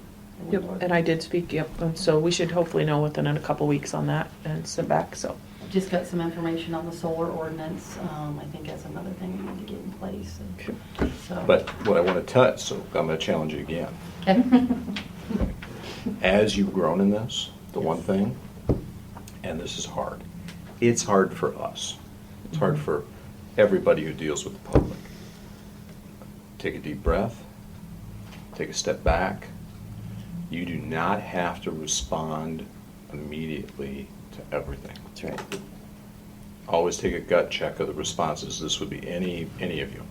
Yep, and I did speak, yep, and so we should hopefully know within a couple weeks on that and sit back, so. Just got some information on the solar ordinance. I think that's another thing we need to get in place. And so. But what I want to touch, so I'm going to challenge you again. Okay. As you've grown in this, the one thing, and this is hard, it's hard for us. It's hard for everybody who deals with the public. Take a deep breath, take a step back. You do not have to respond immediately to everything. That's right. Always take a gut check of the responses. This would be any of you.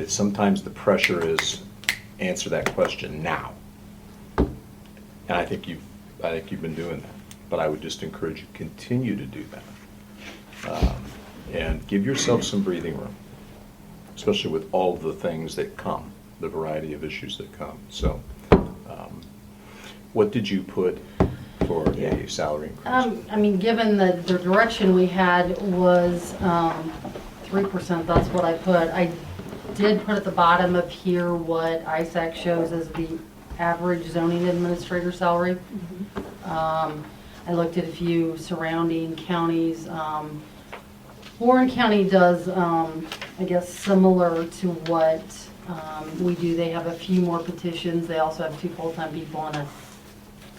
Sometimes the pressure is answer that question now. And I think you've been doing that. But I would just encourage you to continue to do that. And give yourself some breathing room, especially with all the things that come, the variety of issues that come. So, what did you put for a salary increase? I mean, given the direction we had was 3%, that's what I put. I did put at the bottom of here what ISAC shows as the average zoning administrator salary. I looked at a few surrounding counties. Warren County does, I guess, similar to what we do. They have a few more petitions. They also have 2 full-time people and a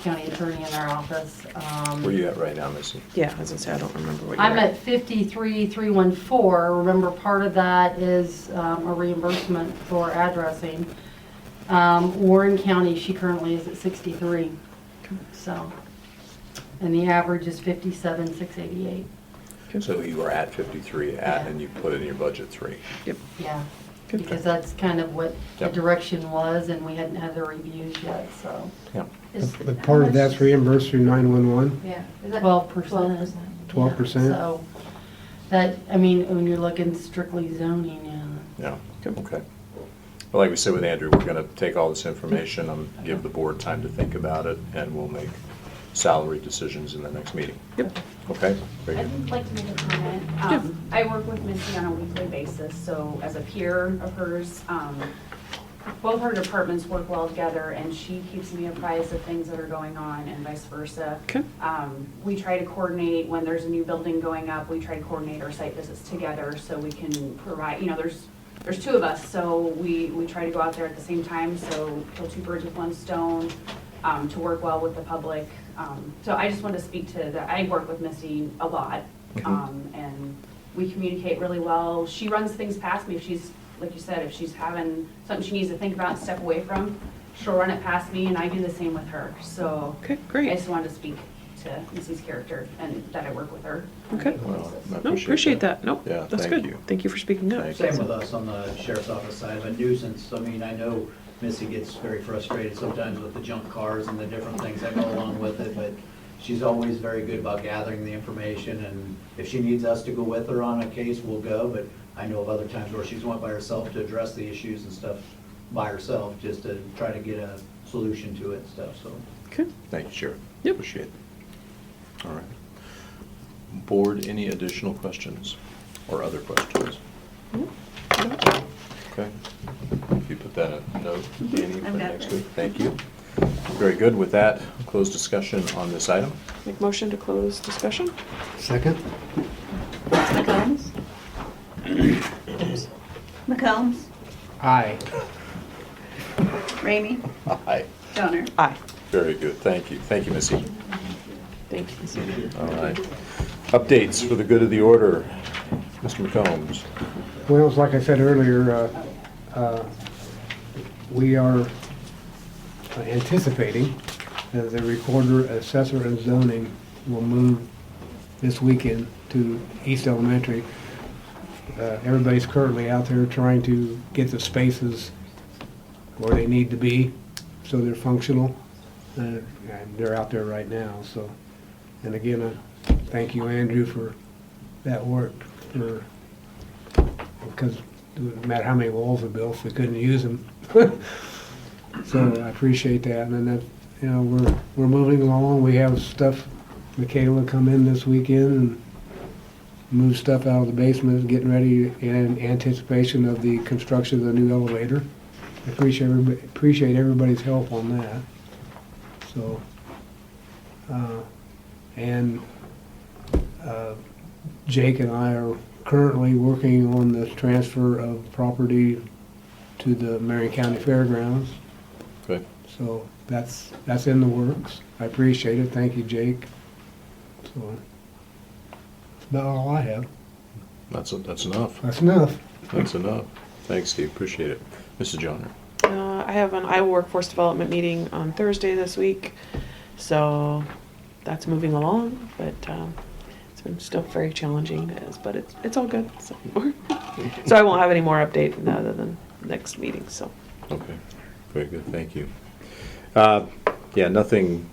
county attorney in their office. Where are you at right now, Missy? Yeah, as I say, I don't remember what you're I'm at 53,314. Remember, part of that is a reimbursement for addressing. Warren County, she currently is at 63. So, and the average is 57,688. So you were at 53 and you put it in your budget 3. Yep. Yeah, because that's kind of what the Yep. direction was, and we hadn't had the reviews yet, so. Yeah. But part of that's reimbursed through 911, Yeah. Is that 12%. 12%. So, that, I mean, when you're looking strictly zoning, yeah. Yeah, okay. Well, like we said with Andrew, we're going to take all this information and give the board time to think about it, and we'll make salary decisions in the next meeting. Yep. Okay? Very good. I'd like to make a comment. I work with Missy on a weekly basis, so as a peer of hers, both our departments work well together, and she keeps me apprised of things that are going on and vice versa. Okay. We try to coordinate when there's a new building going up, we try to coordinate our site visits together so we can provide, there's two of us, so we try to go out there at the same time, so kill two birds with one stone, to work well with the public. So I just wanted to speak to that. I work with Missy a lot, and we communicate really well. She runs things past me if she's, like you said, if she's having something she needs to think about and step away from, she'll run it past me, and I do the same with her. So Okay, great. I just wanted to speak to Missy's character and that I work with her. on a Okay. daily Well, basis. I No, appreciate that. Nope, Yeah, that's thank good. you. Thank you for speaking up. Thank Same with us on the sheriff's office side, but nuisance, I mean, I know Missy gets very frustrated sometimes with the junk cars and the different things that go along with it, but she's always very good about gathering the information, and if she needs us to go with her on a case, we'll go, but I know of other times where she's went by herself to address the issues and stuff by herself, just to try to get a solution to it and stuff, so. Okay. Thank you, Sheriff. Yep. Appreciate it. All right. Board, any additional questions or other questions? Okay. If you put that in a note, Danny, for I've got next it. week. Thank you. Very good. With that, close discussion on this item. Make motion to close discussion? Second? McCombs? McCombs? Aye. Ramey? Aye. Joner? Aye. Very good. Thank you. Thank you, Missy. Thank you, Missy. All right. Updates for the good of the order. Mr. McCombs. Well, it's like I said earlier, we are anticipating that the recorder, assessor, and zoning will move this weekend to East Elementary. Everybody's currently out there trying to get the spaces where they need to be, so they're functional. And they're out there right now, so. And again, thank you, Andrew, for that work, because no matter how many walls are built, we couldn't use them. So I appreciate that, and that, we're moving along. We have stuff, Michaela come in this weekend and move stuff out of the basement, getting ready in anticipation of the construction of the new elevator. I appreciate everybody's help on that. So, Jake and I are currently working on the transfer of property to the Marion County Fairgrounds. Good. So that's in the works. I appreciate it. Thank you, Jake. So that's about all I have. That's enough. That's enough. That's enough. Thanks, Steve. Appreciate it. Mrs. Joner. I have an Iowa Workforce Development meeting on Thursday this week, so that's moving along, but it's been still very challenging, but it's all good. So, so I won't have any more update other than next meeting. So. Okay. Very good. Thank you. Yeah, nothing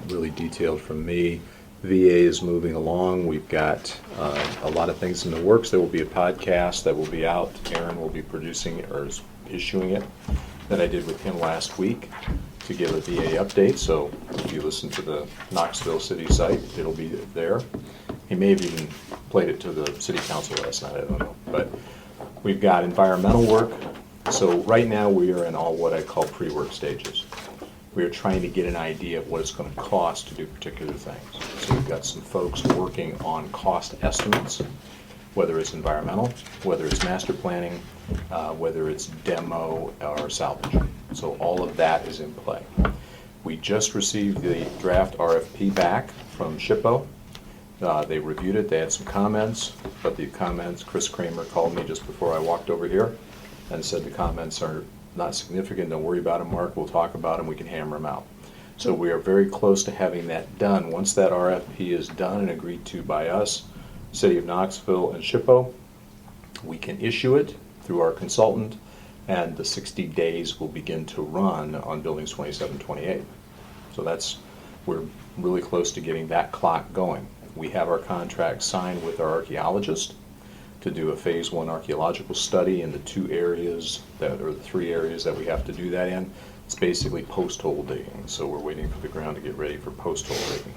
really detailed from me. VA is moving along. We've got a lot of things in the works. There will be a podcast that will be out. Aaron will be producing it, or is issuing it, that I did with him last week to give a VA update. So if you listen to the Knoxville City site, it'll be there. He may have even played it to the city council last night, I don't know. But we've got environmental work. So right now we are in all what I call pre-work stages. We are trying to get an idea of what it's going to cost to do particular things. So we've got some folks working on cost estimates, whether it's environmental, whether it's master planning, whether it's demo or salvage. So all of that is in play. We just received the draft RFP back from SHPO. They reviewed it, they had some comments, but the comments, Chris Kramer called me just before I walked over here and said the comments are not significant, don't worry about them, Mark, we'll talk about them, we can hammer them out. So we are very close to having that done. Once that RFP is done and agreed to by us, City of Knoxville and SHPO, we can issue it through our consultant, and the 60 days will begin to run on buildings 27, 28. So we're really close to getting that clock going. We have our contract signed with our archaeologist. to do a phase 1 archaeological study in the 2 areas that, or the 3 areas that we have to do that in. It's basically post-hole digging, so we're waiting for the ground to get ready for post-hole digging.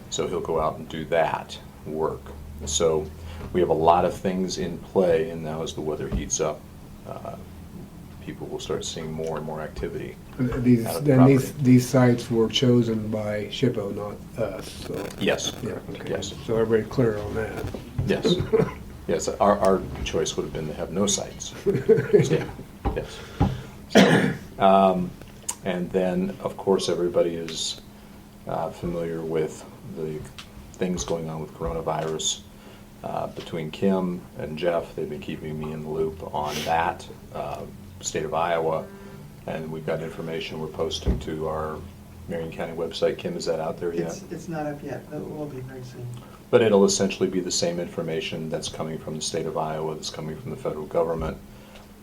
So he'll go out and do that work. So we have a lot of things in play, and now as the weather heats up, people will start seeing more and more activity. These, out of the then property. these sites were chosen by SHPO, not us, so. Yes, Yeah, okay. yes, So everybody clear on that. yes. Yes, our choice would have been to have no sites. Yeah, yes. So, and then, of course, everybody is familiar with the things going on with coronavirus. Between Kim and Jeff, they've been keeping me in the loop on that. State of Iowa, and we've got information we're posting to our Marion County website. Kim, is that out there yet? It's not up yet, but it will be very soon. But it'll essentially be the same information that's coming from the state of Iowa, that's coming from the federal government.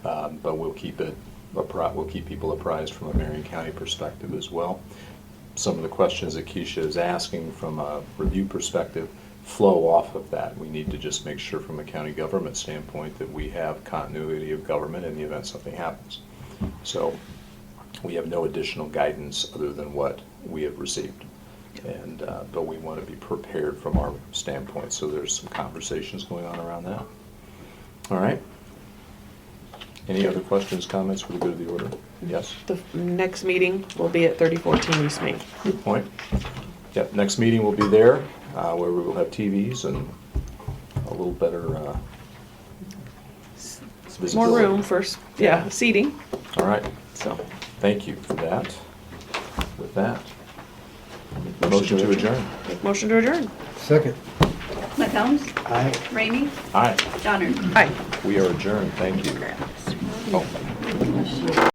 But we'll keep people apprised from a Marion County perspective as well. Some of the questions that Keisha is asking from a review perspective flow off of that. We need to just make sure from a county government standpoint that we have continuity of government in the event something happens. So we have no additional guidance other than what we have received. And but we want to be prepared from our standpoint. So there's some conversations going on around that. All right. Any other questions, comments for the good of the order? Yes? The next meeting will be at 3014 East Main. Good point. Yep, next meeting will be there, where we will have TVs and a little better visibility. More room for, seating. All right, So, thank you for that. With that, motion to adjourn. motion to adjourn. Second. McCombs? Aye. Ramey? Aye, Johnner? Aye. we are adjourned, thank you. Oh.